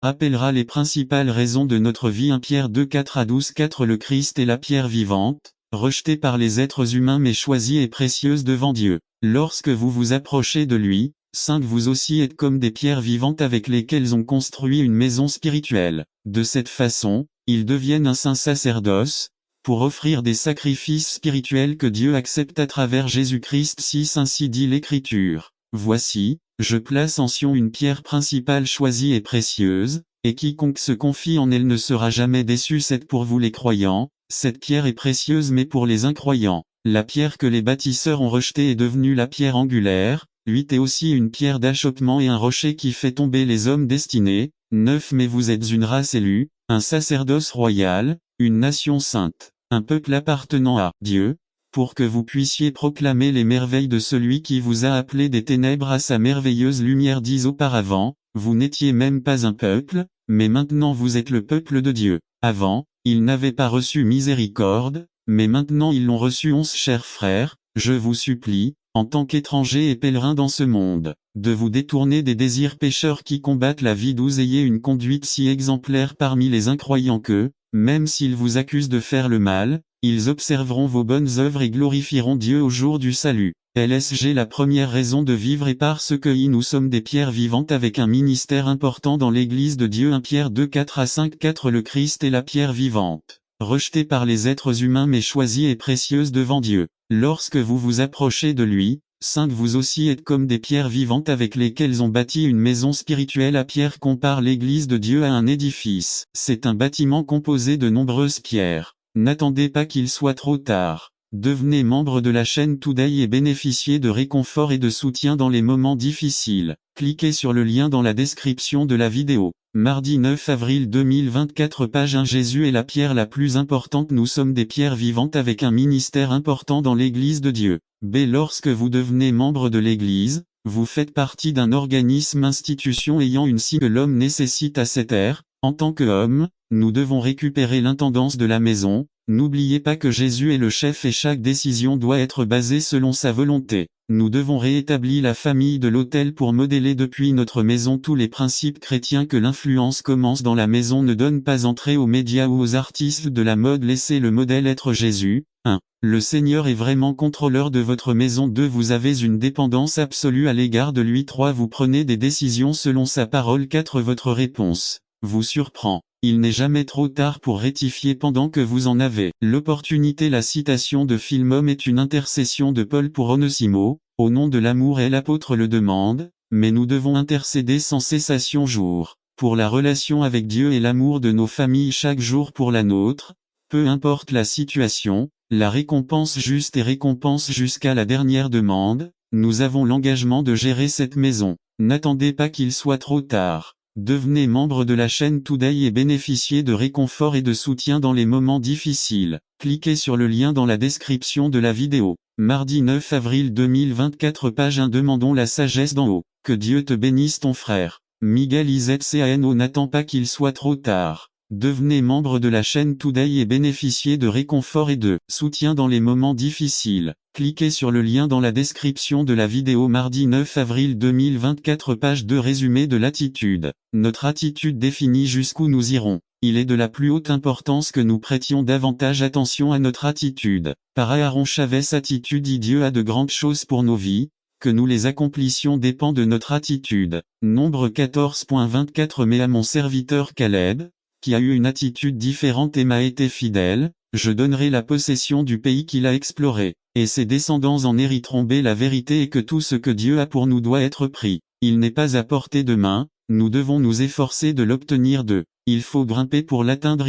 rappellera les principales raisons de notre vie. 1 Pierre 2 4 à 12 4 Le Christ est la pierre vivante, rejetée par les êtres humains mais choisie et précieuse devant Dieu. Lorsque vous vous approchez de lui, 5 Vous aussi êtes comme des pierres vivantes avec lesquelles on construit une maison spirituelle. De cette façon, ils deviennent un saint sacerdoce, pour offrir des sacrifices spirituels que Dieu accepte à travers Jésus-Christ. 6 Ainsi dit l'Écriture. Voici, je place en Sion une pierre principale choisie et précieuse, et quiconque se confie en elle ne sera jamais déçu. 7 Pour vous les croyants, cette pierre est précieuse mais pour les incroyants, la pierre que les bâtisseurs ont rejetée est devenue la pierre angulaire. 8 Et aussi une pierre d'achoppement et un rocher qui fait tomber les hommes destinés. 9 Mais vous êtes une race élue, un sacerdoce royal, une nation sainte, un peuple appartenant à Dieu, pour que vous puissiez proclamer les merveilles de celui qui vous a appelé des ténèbres à sa merveilleuse lumière. 10 Auparavant, vous n'étiez même pas un peuple, mais maintenant vous êtes le peuple de Dieu. Avant, ils n'avaient pas reçu miséricorde, mais maintenant ils l'ont reçu. 11 Chers frères, je vous supplie, en tant qu'étrangers et pèlerins dans ce monde, de vous détourner des désirs pécheurs qui combattent la vie. 12 Ayez une conduite si exemplaire parmi les incroyants que, même s'ils vous accusent de faire le mal, ils observeront vos bonnes œuvres et glorifieront Dieu au jour du salut. LSG La première raison de vivre est parce que nous sommes des pierres vivantes avec un ministère important dans l'Église de Dieu. 1 Pierre 2 4 à 5 4 Le Christ est la pierre vivante, rejetée par les êtres humains mais choisie et précieuse devant Dieu. Lorsque vous vous approchez de lui, 5 Vous aussi êtes comme des pierres vivantes avec lesquelles on bâtit une maison spirituelle. À Pierre compare l'Église de Dieu à un édifice. C'est un bâtiment composé de nombreuses pierres. N'attendez pas qu'il soit trop tard. Devenez membre de la chaîne Today et bénéficiez de réconfort et de soutien dans les moments difficiles. Cliquez sur le lien dans la description de la vidéo. Mardi 9 avril 2024 Page 1 Jésus est la pierre la plus importante. Nous sommes des pierres vivantes avec un ministère important dans l'Église de Dieu. B. Lorsque vous devenez membre de l'Église, vous faites partie d'un organisme institution ayant une cible que l'homme nécessite à cette ère. En tant qu'homme, nous devons récupérer l'intendance de la maison. N'oubliez pas que Jésus est le chef et chaque décision doit être basée selon sa volonté. Nous devons rétablir la famille de l'autel pour modeler depuis notre maison tous les principes chrétiens. Que l'influence commence dans la maison. Ne donne pas entrée aux médias ou aux artistes de la mode. Laissez le modèle être Jésus. 1. Le Seigneur est vraiment contrôleur de votre maison. 2. Vous avez une dépendance absolue à l'égard de lui. 3. Vous prenez des décisions selon sa parole. 4. Votre réponse vous surprend. Il n'est jamais trop tard pour rectifier pendant que vous en avez l'opportunité. La citation de Philmon est une intercession de Paul pour Onesimo. Au nom de l'amour et l'apôtre le demande, mais nous devons intercéder sans cessation jour pour la relation avec Dieu et l'amour de nos familles chaque jour pour la nôtre. Peu importe la situation, la récompense juste et récompense jusqu'à la dernière demande. Nous avons l'engagement de gérer cette maison. N'attendez pas qu'il soit trop tard. Devenez membre de la chaîne Today et bénéficiez de réconfort et de soutien dans les moments difficiles. Cliquez sur le lien dans la description de la vidéo. Mardi 9 avril 2024 Page 1 Demandons la sagesse d'en haut. Que Dieu te bénisse ton frère. Miguel IZCANO N'attends pas qu'il soit trop tard. Devenez membre de la chaîne Today et bénéficiez de réconfort et de soutien dans les moments difficiles. Cliquez sur le lien dans la description de la vidéo. Mardi 9 avril 2024 Page 2 Résumé de l'attitude. Notre attitude définit jusqu'où nous irons. Il est de la plus haute importance que nous prêtions davantage attention à notre attitude. Par Aaron Chavez Attitude Dieu a de grandes choses pour nos vies. Que nous les accomplissions dépend de notre attitude. Nombre 14.24 Mais à mon serviteur Caleb, qui a eu une attitude différente et m'a été fidèle, je donnerai la possession du pays qu'il a exploré, et ses descendants en hériteront. B. La vérité est que tout ce que Dieu a pour nous doit être pris. Il n'est pas à portée de main, nous devons nous efforcer de l'obtenir. Il faut grimper pour l'atteindre.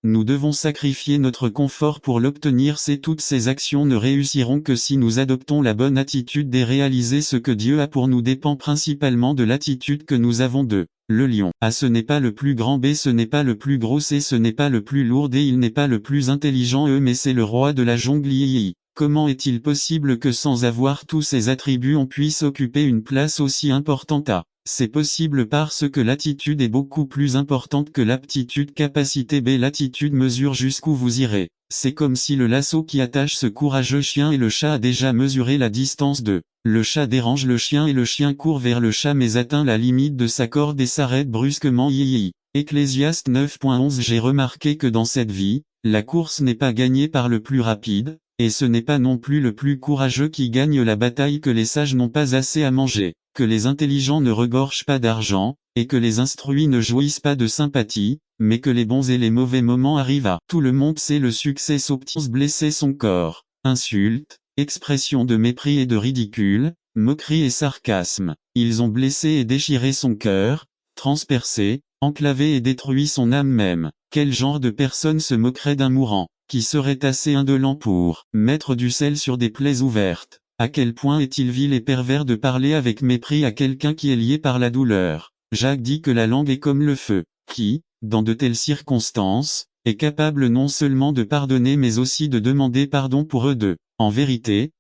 Nous devons sacrifier notre confort pour l'obtenir. Toutes ces actions ne réussiront que si nous adoptons la bonne attitude et réaliser ce que Dieu a pour nous dépend principalement de l'attitude que nous avons. Le lion. A. Ce n'est pas le plus grand. B. Ce n'est pas le plus gros. C. Ce n'est pas le plus lourd. D. Il n'est pas le plus intelligent. E. Mais c'est le roi de la jungle. Comment est-il possible que sans avoir tous ces attributs on puisse occuper une place aussi importante? A. C'est possible parce que l'attitude est beaucoup plus importante que l'aptitude. Capacité. B. L'attitude mesure jusqu'où vous irez. C'est comme si le lasso qui attache ce courageux chien et le chat a déjà mesuré la distance de. Le chat dérange le chien et le chien court vers le chat mais atteint la limite de sa corde et s'arrête brusquement. Ecclésiaste 9.11. J'ai remarqué que dans cette vie, la course n'est pas gagnée par le plus rapide, et ce n'est pas non plus le plus courageux qui gagne la bataille, que les sages n'ont pas assez à manger, que les intelligents ne regorgent pas d'argent, et que les instruits ne jouissent pas de sympathie, mais que les bons et les mauvais moments arrivent à tout le monde. C'est le succès s'obtient. Blesser son corps, insultes, expressions de mépris et de ridicule, moquerie et sarcasme. Ils ont blessé et déchiré son cœur, transpercé, enclavé et détruit son âme même. Quel genre de personne se moquerait d'un mourant, qui serait assez indolent pour mettre du sel sur des plaies ouvertes? À quel point est-il vil et pervers de parler avec mépris à quelqu'un qui est lié par la douleur? Jacques dit que la langue est comme le feu, qui, dans de telles circonstances, est capable non seulement de pardonner mais aussi de demander pardon pour eux deux. En vérité,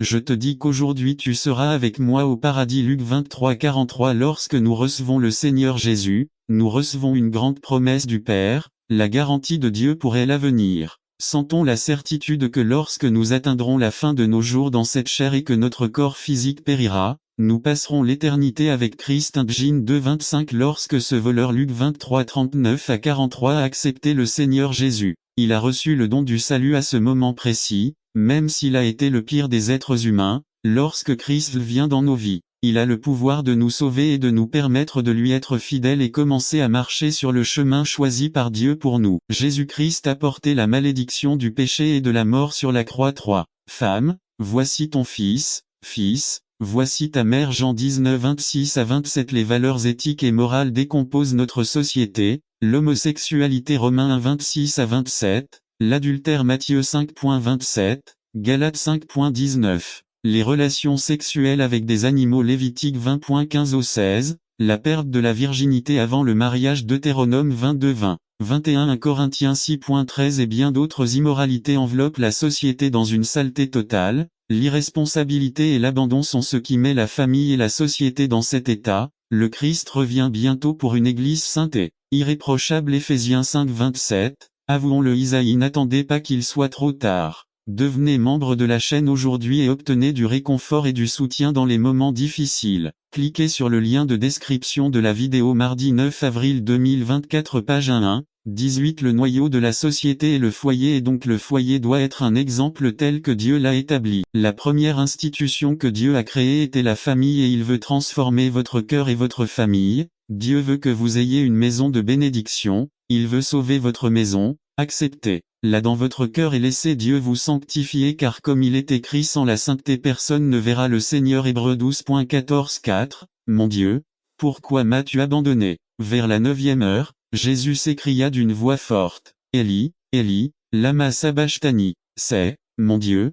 je te dis qu'aujourd'hui tu seras avec moi au paradis. Luc 23:43. Lorsque nous recevons le Seigneur Jésus, nous recevons une grande promesse du Père, la garantie de Dieu pour l'avenir. Sentons la certitude que lorsque nous atteindrons la fin de nos jours dans cette chair et que notre corps physique périra, nous passerons l'éternité avec Christ. Jean 2:25. Lorsque ce voleur Luc 23:39-43 a accepté le Seigneur Jésus, il a reçu le don du salut à ce moment précis, même s'il a été le pire des êtres humains. Lorsque Christ vient dans nos vies, il a le pouvoir de nous sauver et de nous permettre de lui être fidèles et commencer à marcher sur le chemin choisi par Dieu pour nous. Jésus-Christ a porté la malédiction du péché et de la mort sur la croix. 3. Femme, voici ton fils, fils, voici ta mère. Jean 19:26-27. Les valeurs éthiques et morales décomposent notre société, l'homosexualité. Romains 1:26-27, l'adultère. Matthieu 5.27, Galates 5.19. Les relations sexuelles avec des animaux. Lévitique 20.15-16, la perte de la virginité avant le mariage. Deutéronome 22:20, 21. 1 Corinthiens 6.13 et bien d'autres immoralités enveloppent la société dans une saleté totale. L'irresponsabilité et l'abandon sont ce qui met la famille et la société dans cet état. Le Christ revient bientôt pour une église sainte et irréprochable. Éphésiens 5:27, avouons-le. Isaïe. N'attendez pas qu'il soit trop tard. Devenez membre de la chaîne aujourd'hui et obtenez du réconfort et du soutien dans les moments difficiles. Cliquez sur le lien de description de la vidéo. Mardi 9 avril 2024. Page 1:18. Le noyau de la société est le foyer, et donc le foyer doit être un exemple tel que Dieu l'a établi. La première institution que Dieu a créée était la famille, et il veut transformer votre cœur et votre famille. Dieu veut que vous ayez une maison de bénédiction, il veut sauver votre maison. Acceptez-la dans votre cœur et laissez Dieu vous sanctifier, car comme il est écrit, sans la sainteté personne ne verra le Seigneur. Hébreux 12.14-4. Mon Dieu, pourquoi m'as-tu abandonné? Vers la 9e heure, Jésus s'écria d'une voix forte, Élie, Élie, lama sabachthani. C'est, mon Dieu,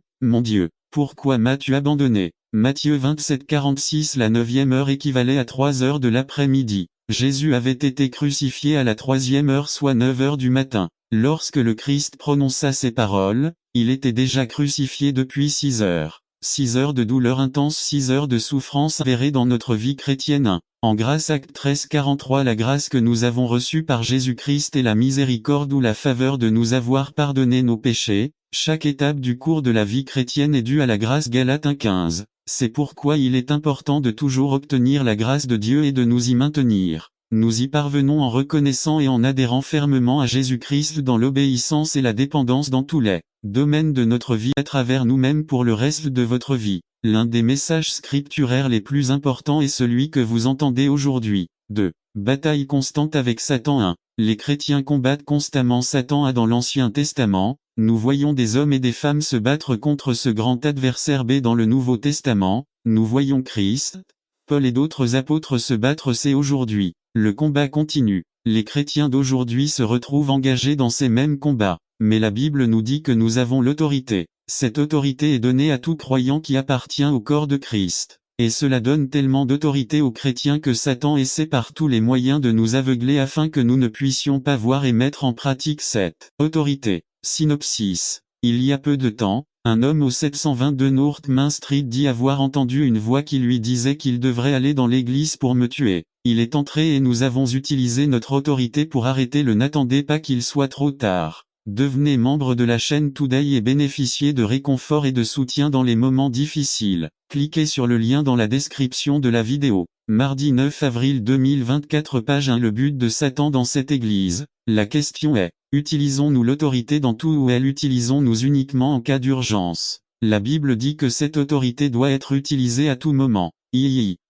pourquoi m'as-tu abandonné? Matthieu 27:46. La 9e heure équivalait à 3 heures de l'après-midi. Jésus avait été crucifié à la 3e heure, soit 9 heures du matin. Lorsque le Christ prononça ces paroles, il était déjà crucifié depuis 6 heures. 6 heures de douleur intense, 6 heures de souffrance avérée dans notre vie chrétienne. En grâce. Acte 13:43. La grâce que nous avons reçue par Jésus-Christ et la miséricorde ou la faveur de nous avoir pardonné nos péchés. Chaque étape du cours de la vie chrétienne est due à la grâce. Galates 1:15. C'est pourquoi il est important de toujours obtenir la grâce de Dieu et de nous y maintenir. Nous y parvenons en reconnaissant et en adhérant fermement à Jésus-Christ dans l'obéissance et la dépendance dans tous les domaines de notre vie à travers nous-mêmes pour le reste de votre vie. L'un des messages scripturaires les plus importants est celui que vous entendez aujourd'hui. 2. Bataille constante avec Satan. 1. Les chrétiens combattent constamment Satan. Dans l'Ancien Testament, nous voyons des hommes et des femmes se battre contre ce grand adversaire. Dans le Nouveau Testament, nous voyons Christ, Paul et d'autres apôtres se battre. C'est aujourd'hui. Le combat continue. Les chrétiens d'aujourd'hui se retrouvent engagés dans ces mêmes combats. Mais la Bible nous dit que nous avons l'autorité. Cette autorité est donnée à tout croyant qui appartient au corps de Christ. Et cela donne tellement d'autorité aux chrétiens que Satan essaie par tous les moyens de nous aveugler afin que nous ne puissions pas voir et mettre en pratique cette autorité. Synopsis. Il y a peu de temps, un homme au 722 North Main Street dit avoir entendu une voix qui lui disait qu'il devrait aller dans l'église pour me tuer. Il est entré et nous avons utilisé notre autorité pour arrêter le. N'attendez pas qu'il soit trop tard. Devenez membre de la chaîne Today et bénéficiez de réconfort et de soutien dans les moments difficiles. Cliquez sur le lien dans la description de la vidéo. Mardi 9 avril 2024 page 1 Le but de Satan dans cette église. La question est, utilisons-nous l'autorité dans tout ou l'utilisons-nous uniquement en cas d'urgence? La Bible dit que cette autorité doit être utilisée à tout moment.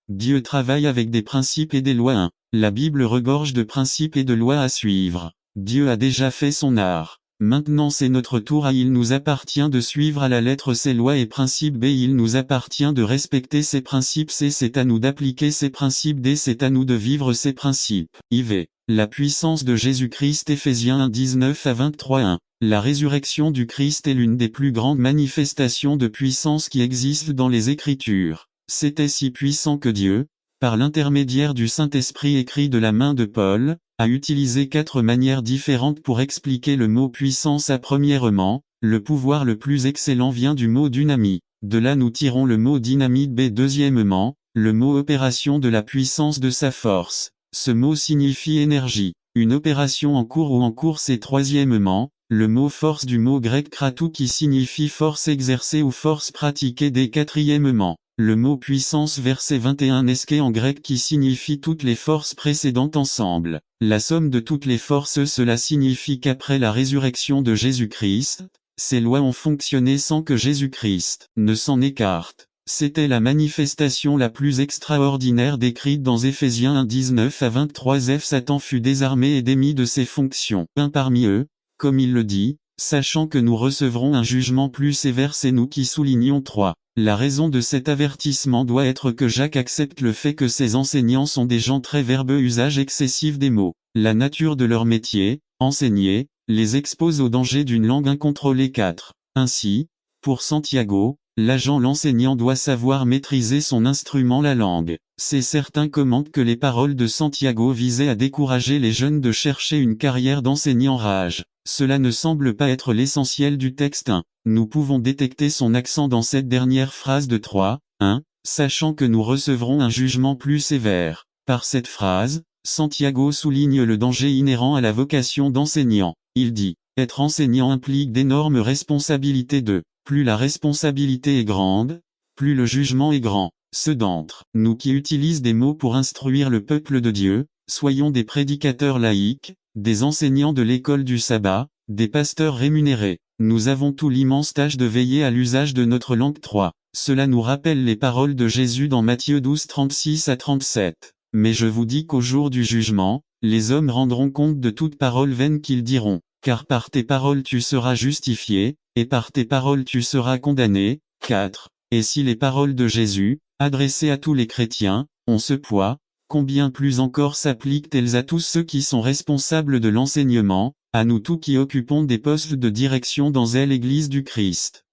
Dieu travaille avec des principes et des lois. 1. La Bible regorge de principes et de lois à suivre. Dieu a déjà fait son art. Maintenant c'est notre tour. Il nous appartient de suivre à la lettre ces lois et principes. B. Il nous appartient de respecter ces principes. C. C'est à nous d'appliquer ces principes. D. C'est à nous de vivre ces principes. IV. La puissance de Jésus-Christ. Éphésiens 1 19 à 23 1. La résurrection du Christ est l'une des plus grandes manifestations de puissance qui existent dans les Écritures. C'était si puissant que Dieu, par l'intermédiaire du Saint-Esprit écrit de la main de Paul, a utilisé 4 manières différentes pour expliquer le mot puissance. Premièrement, le pouvoir le plus excellent vient du mot dynamite. De là nous tirons le mot dynamite. B. Deuxièmement, le mot opération de la puissance de sa force. Ce mot signifie énergie. Une opération en cours ou en course. Et troisièmement, le mot force du mot grec kratou qui signifie force exercée ou force pratiquée. D. Quatrièmement, le mot puissance verset 21 nesque en grec qui signifie toutes les forces précédentes ensemble. La somme de toutes les forces. Cela signifie qu'après la résurrection de Jésus-Christ, ces lois ont fonctionné sans que Jésus-Christ ne s'en écarte. C'était la manifestation la plus extraordinaire décrite dans Éphésiens 1 19 à 23 F. Satan fut désarmé et démis de ses fonctions. Un parmi eux, comme il le dit, sachant que nous recevrons un jugement plus sévère. C'est nous qui soulignons 3. La raison de cet avertissement doit être que Jacques accepte le fait que ses enseignants sont des gens très verbeux, usage excessif des mots. La nature de leur métier, enseigner, les expose au danger d'une langue incontrôlée. 4. Ainsi, pour Santiago, l'enseignant doit savoir maîtriser son instrument, la langue. C'est certain commande que les paroles de Santiago visaient à décourager les jeunes de chercher une carrière d'enseignant rage. Cela ne semble pas être l'essentiel du texte. 1. Nous pouvons détecter son accent dans cette dernière phrase de 3. 1. Sachant que nous recevrons un jugement plus sévère. Par cette phrase, Santiago souligne le danger inhérent à la vocation d'enseignant. Il dit, être enseignant implique d'énormes responsabilités. 2. Plus la responsabilité est grande, plus le jugement est grand. Ceux d'entre nous qui utilisent des mots pour instruire le peuple de Dieu, soyons des prédicateurs laïcs, des enseignants de l'école du sabbat, des pasteurs rémunérés. Nous avons tout l'immense tâche de veiller à l'usage de notre langue. 3. Cela nous rappelle les paroles de Jésus dans Matthieu 12 36 à 37. Mais je vous dis qu'au jour du jugement, les hommes rendront compte de toute parole vaine qu'ils diront, car par tes paroles tu seras justifié, et par tes paroles tu seras condamné. 4. Et si les paroles de Jésus, adressées à tous les chrétiens, ont ce poids, combien plus encore s'appliquent-elles à tous ceux qui sont responsables de l'enseignement, à nous tous qui occupons des postes de direction dans l'Église du Christ.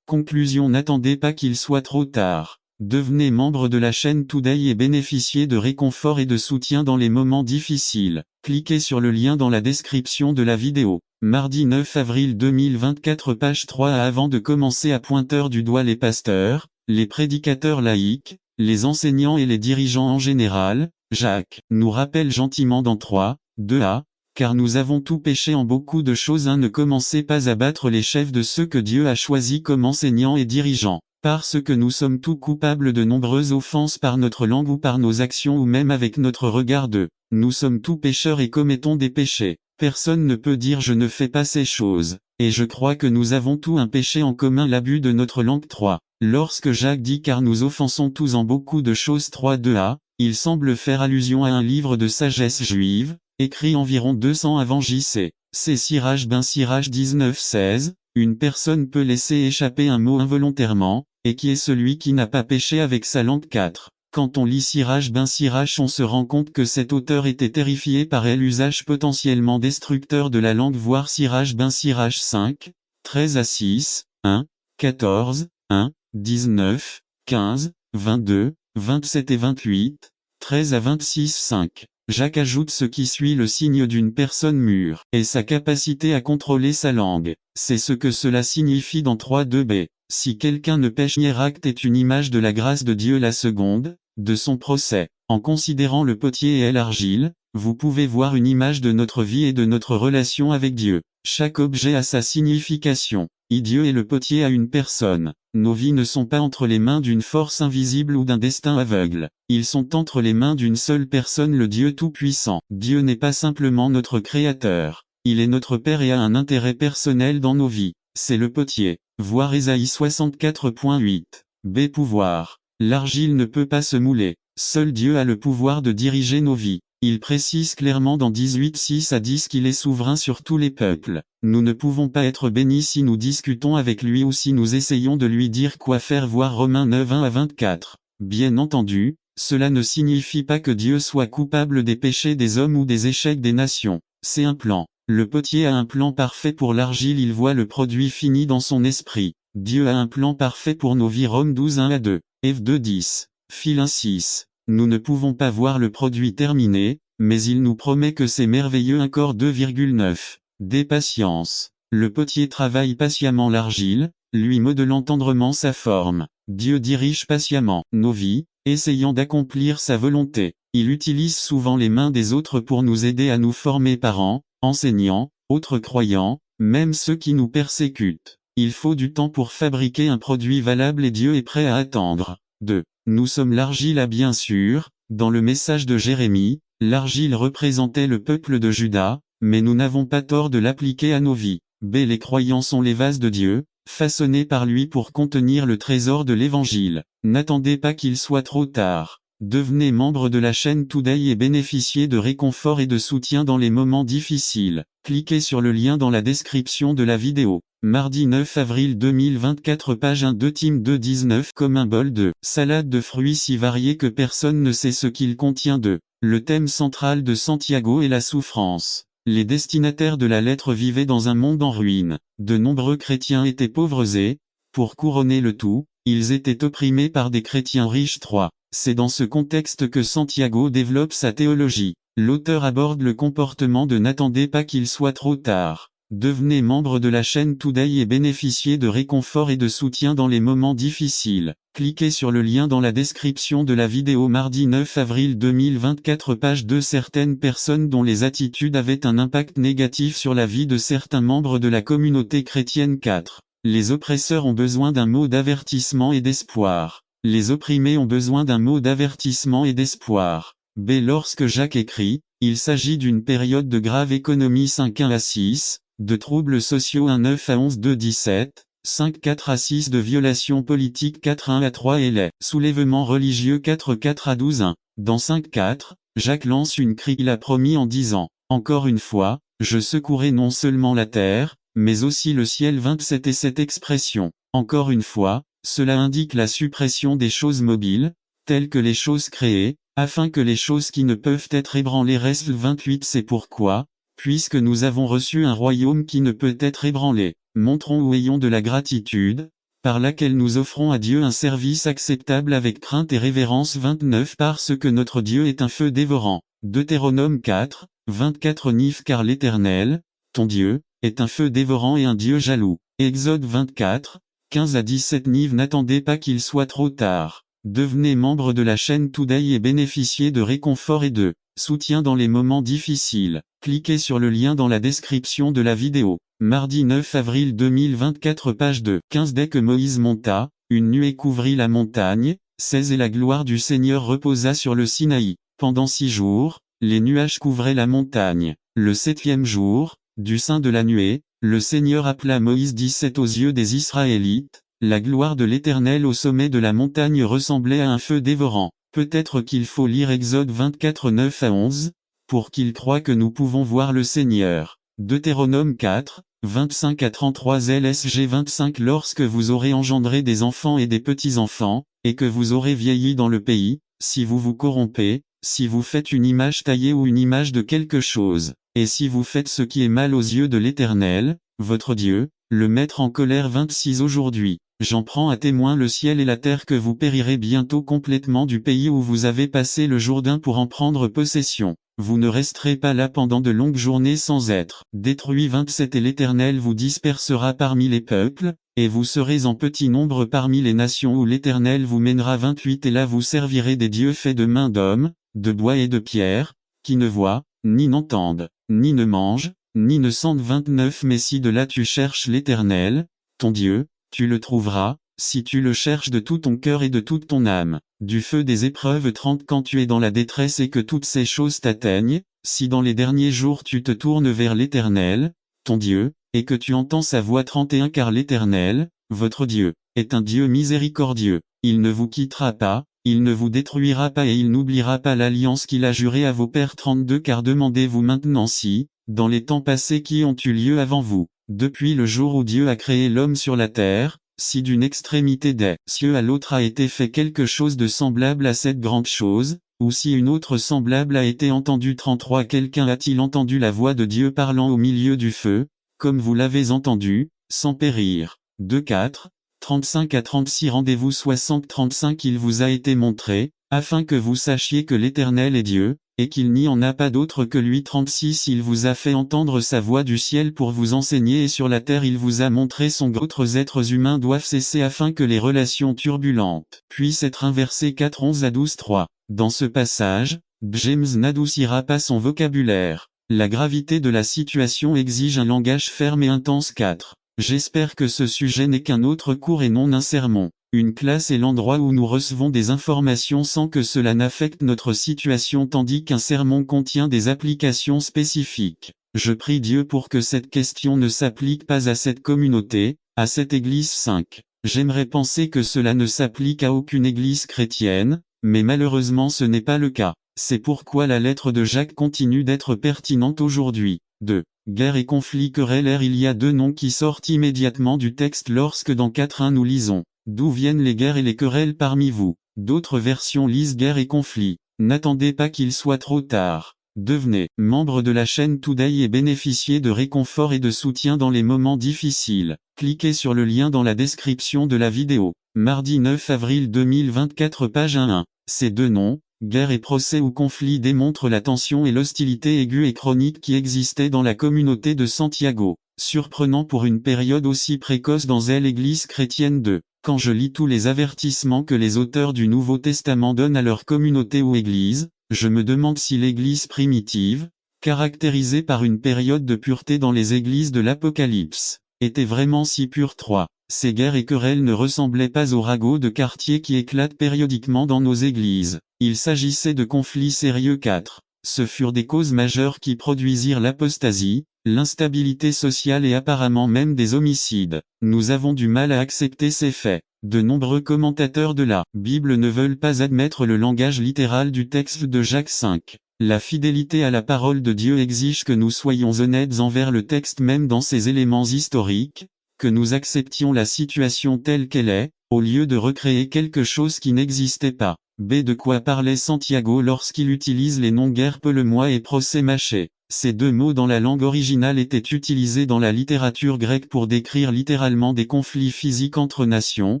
Conclusion. N'attendez pas qu'il soit trop tard. Devenez membre de la chaîne Today et bénéficiez de réconfort et de soutien dans les moments difficiles. Cliquez sur le lien dans la description de la vidéo. Mardi 9 avril 2024 page 3 Avant de commencer à pointer du doigt les pasteurs, les prédicateurs laïcs, les enseignants et les dirigeants en général, Jacques nous rappelle gentiment dans 3, 2a, car nous avons tout péché en beaucoup de choses. 1. Ne commencez pas à battre les chefs de ceux que Dieu a choisis comme enseignants et dirigeants. Parce que nous sommes tous coupables de nombreuses offenses par notre langue ou par nos actions ou même avec notre regard. 2. Nous sommes tous pécheurs et commettons des péchés. Personne ne peut dire je ne fais pas ces choses. Et je crois que nous avons tous un péché en commun, l'abus de notre langue. 3. Lorsque Jacques dit car nous offensons tous en beaucoup de choses 3-2a, il semble faire allusion à un livre de sagesse juive, écrit environ 200 avant J.C. C'est Sirach ben Sirach 19-16, une personne peut laisser échapper un mot involontairement, et qui est celui qui n'a pas péché avec sa langue. 4. Quand on lit Sirach ben Sirach on se rend compte que cet auteur était terrifié par l'usage potentiellement destructeur de la langue, voir Sirach ben Sirach 5, 13 à 6, 1, 14, 1, 19, 15, 22, 27 et 28, 13 à 26 5. Jacques ajoute ce qui suit le signe d'une personne mûre, et sa capacité à contrôler sa langue. C'est ce que cela signifie dans 3-2b. Si quelqu'un ne pêche, Acte est une image de la grâce de Dieu. La seconde, de son procès. En considérant le potier et l'argile, vous pouvez voir une image de notre vie et de notre relation avec Dieu. Chaque objet a sa signification. Dieu et le potier a une personne. Nos vies ne sont pas entre les mains d'une force invisible ou d'un destin aveugle. Ils sont entre les mains d'une seule personne, le Dieu Tout-Puissant. Dieu n'est pas simplement notre Créateur. Il est notre Père et a un intérêt personnel dans nos vies. C'est le potier. Voir Ésaïe 64.8. B. Pouvoir. L'argile ne peut pas se mouler. Seul Dieu a le pouvoir de diriger nos vies. Il précise clairement dans 18:6-10 qu'il est souverain sur tous les peuples. Nous ne pouvons pas être bénis si nous discutons avec lui ou si nous essayons de lui dire quoi faire, voir Romains 9:1-24. Bien entendu, cela ne signifie pas que Dieu soit coupable des péchés des hommes ou des échecs des nations. C'est un plan. Le potier a un plan parfait pour l'argile, il voit le produit fini dans son esprit. Dieu a un plan parfait pour nos vies. Romains 12:1-2. F 2:10. Phil 1:6. Nous ne pouvons pas voir le produit terminé, mais il nous promet que c'est merveilleux. 1 Cor 2:9. Des patience. Le potier travaille patiemment l'argile, lui modelant tendrement sa forme. Dieu dirige patiemment nos vies, essayant d'accomplir sa volonté. Il utilise souvent les mains des autres pour nous aider à nous former, parents, enseignants, autres croyants, même ceux qui nous persécutent. Il faut du temps pour fabriquer un produit valable et Dieu est prêt à attendre. 2. Nous sommes l'argile. Bien sûr, dans le message de Jérémie, l'argile représentait le peuple de Juda, mais nous n'avons pas tort de l'appliquer à nos vies. B. Les croyants sont les vases de Dieu, façonnés par lui pour contenir le trésor de l'Évangile. N'attendez pas qu'il soit trop tard. Devenez membre de la chaîne Today et bénéficiez de réconfort et de soutien dans les moments difficiles. Cliquez sur le lien dans la description de la vidéo. Mardi 9 avril 2024, page 1 de Tim 2:19. Comme un bol de salade de fruits si variés que personne ne sait ce qu'il contient. Le thème central de Santiago est la souffrance. Les destinataires de la lettre vivaient dans un monde en ruine. De nombreux chrétiens étaient pauvres et, pour couronner le tout, ils étaient opprimés par des chrétiens riches. 3. C'est dans ce contexte que Santiago développe sa théologie. L'auteur aborde le comportement de n'attendez pas qu'il soit trop tard. Devenez membre de la chaîne Today et bénéficiez de réconfort et de soutien dans les moments difficiles. Cliquez sur le lien dans la description de la vidéo. Mardi 9 avril 2024, page 2. Certaines personnes dont les attitudes avaient un impact négatif sur la vie de certains membres de la communauté chrétienne. 4. Les oppresseurs ont besoin d'un mot d'avertissement et d'espoir. Les opprimés ont besoin d'un mot d'avertissement et d'espoir. B. Lorsque Jacques écrit, il s'agit d'une période de grave économie. 5:1-6, de troubles sociaux. 1:9-11, 2:17, 5:4-6, de violations politiques. 4:1-3 et les soulèvements religieux. 4:4-12. 1. Dans 5:4, Jacques lance une cri qu'il a promis en disant, encore une fois, je secouerai non seulement la terre, mais aussi le ciel. 27. Et cette expression, encore une fois, cela indique la suppression des choses mobiles, telles que les choses créées, afin que les choses qui ne peuvent être ébranlées restent. 28. C'est pourquoi, puisque nous avons reçu un royaume qui ne peut être ébranlé, montrons ou ayons de la gratitude, par laquelle nous offrons à Dieu un service acceptable avec crainte et révérence. 29. Parce que notre Dieu est un feu dévorant. Deutéronome 4, 24. Nif, car l'Éternel, ton Dieu, est un feu dévorant et un Dieu jaloux. Exode 24, 15-17. Niv, n'attendez pas qu'il soit trop tard. Devenez membre de la chaîne Today et bénéficiez de réconfort et de soutien dans les moments difficiles. Cliquez sur le lien dans la description de la vidéo. Mardi 9 avril 2024, page 2. 15. Dès que Moïse monta, une nuée couvrit la montagne. 16. Et la gloire du Seigneur reposa sur le Sinaï. Pendant 6 jours, les nuages couvraient la montagne. Le 7e jour, du sein de la nuée, le Seigneur appela Moïse. 17. Aux yeux des Israélites, la gloire de l'Éternel au sommet de la montagne ressemblait à un feu dévorant. Peut-être qu'il faut lire Exode 24, 9-11, pour qu'ils croient que nous pouvons voir le Seigneur. Deutéronome 4, 25-33. LSG 25. Lorsque vous aurez engendré des enfants et des petits-enfants, et que vous aurez vieilli dans le pays, si vous vous corrompez, si vous faites une image taillée ou une image de quelque chose, et si vous faites ce qui est mal aux yeux de l'Éternel, votre Dieu, le mettre en colère. 26. Aujourd'hui, j'en prends à témoin le ciel et la terre que vous périrez bientôt complètement du pays où vous avez passé le Jourdain pour en prendre possession. Vous ne resterez pas là pendant de longues journées sans être détruits. 27. Et l'Éternel vous dispersera parmi les peuples, et vous serez en petit nombre parmi les nations où l'Éternel vous mènera. 28. Et là vous servirez des dieux faits de mains d'hommes, de bois et de pierre, qui ne voient, ni n'entendent, ni ne mangent, ni 929 mais si de là tu cherches l'Éternel, ton Dieu, tu le trouveras, si tu le cherches de tout ton cœur et de toute ton âme. Du feu des épreuves 30 quand tu es dans la détresse et que toutes ces choses t'atteignent, si dans les derniers jours tu te tournes vers l'Éternel, ton Dieu, et que tu entends sa voix 31 car l'Éternel, votre Dieu, est un Dieu miséricordieux, il ne vous quittera pas, il ne vous détruira pas et il n'oubliera pas l'alliance qu'il a jurée à vos pères 32 car demandez-vous maintenant si, dans les temps passés qui ont eu lieu avant vous, depuis le jour où Dieu a créé l'homme sur la terre, si d'une extrémité des cieux à l'autre a été fait quelque chose de semblable à cette grande chose, ou si une autre semblable a été entendue 33 quelqu'un a-t-il entendu la voix de Dieu parlant au milieu du feu, comme vous l'avez entendu, sans périr. 2-4, 35 à 36 rendez-vous 60-35 il vous a été montré, afin que vous sachiez que l'Éternel est Dieu, et qu'il n'y en a pas d'autre que lui 36 il vous a fait entendre sa voix du ciel pour vous enseigner et sur la terre il vous a montré son d'autres êtres humains doivent cesser afin que les relations turbulentes puissent être inversées 4-11 à 12-3. Dans ce passage, James n'adoucira pas son vocabulaire. La gravité de la situation exige un langage ferme et intense 4. J'espère que ce sujet n'est qu'un autre cours et non un sermon. Une classe est l'endroit où nous recevons des informations sans que cela n'affecte notre situation tandis qu'un sermon contient des applications spécifiques. Je prie Dieu pour que cette question ne s'applique pas à cette communauté, à cette église 5. J'aimerais penser que cela ne s'applique à aucune église chrétienne, mais malheureusement ce n'est pas le cas. C'est pourquoi la lettre de Jacques continue d'être pertinente aujourd'hui. 2. Guerre et conflit querelle. Il y a deux noms qui sortent immédiatement du texte lorsque dans 4.1 nous lisons. D'où viennent les guerres et les querelles parmi vous? D'autres versions lisent guerre et conflit. N'attendez pas qu'il soit trop tard. Devenez membre de la chaîne Today et bénéficiez de réconfort et de soutien dans les moments difficiles. Cliquez sur le lien dans la description de la vidéo. Mardi 9 avril 2024 page 1. Ces deux noms, guerre et procès ou conflit démontrent la tension et l'hostilité aiguë et chronique qui existaient dans la communauté de Santiago. Surprenant pour une période aussi précoce dans l'Église chrétienne de. Quand je lis tous les avertissements que les auteurs du Nouveau Testament donnent à leur communauté ou église, je me demande si l'église primitive, caractérisée par une période de pureté dans les églises de l'Apocalypse, était vraiment si pure. 3. Ces guerres et querelles ne ressemblaient pas aux ragots de quartier qui éclatent périodiquement dans nos églises. Il s'agissait de conflits sérieux. 4. Ce furent des causes majeures qui produisirent l'apostasie, l'instabilité sociale et apparemment même des homicides. Nous avons du mal à accepter ces faits. De nombreux commentateurs de la Bible ne veulent pas admettre le langage littéral du texte de Jacques 5. La fidélité à la parole de Dieu exige que nous soyons honnêtes envers le texte même dans ses éléments historiques, que nous acceptions la situation telle qu'elle est, au lieu de recréer quelque chose qui n'existait pas. B. De quoi parlait Santiago lorsqu'il utilise les noms guerre moi et procès mâché? Ces deux mots dans la langue originale étaient utilisés dans la littérature grecque pour décrire littéralement des conflits physiques entre nations,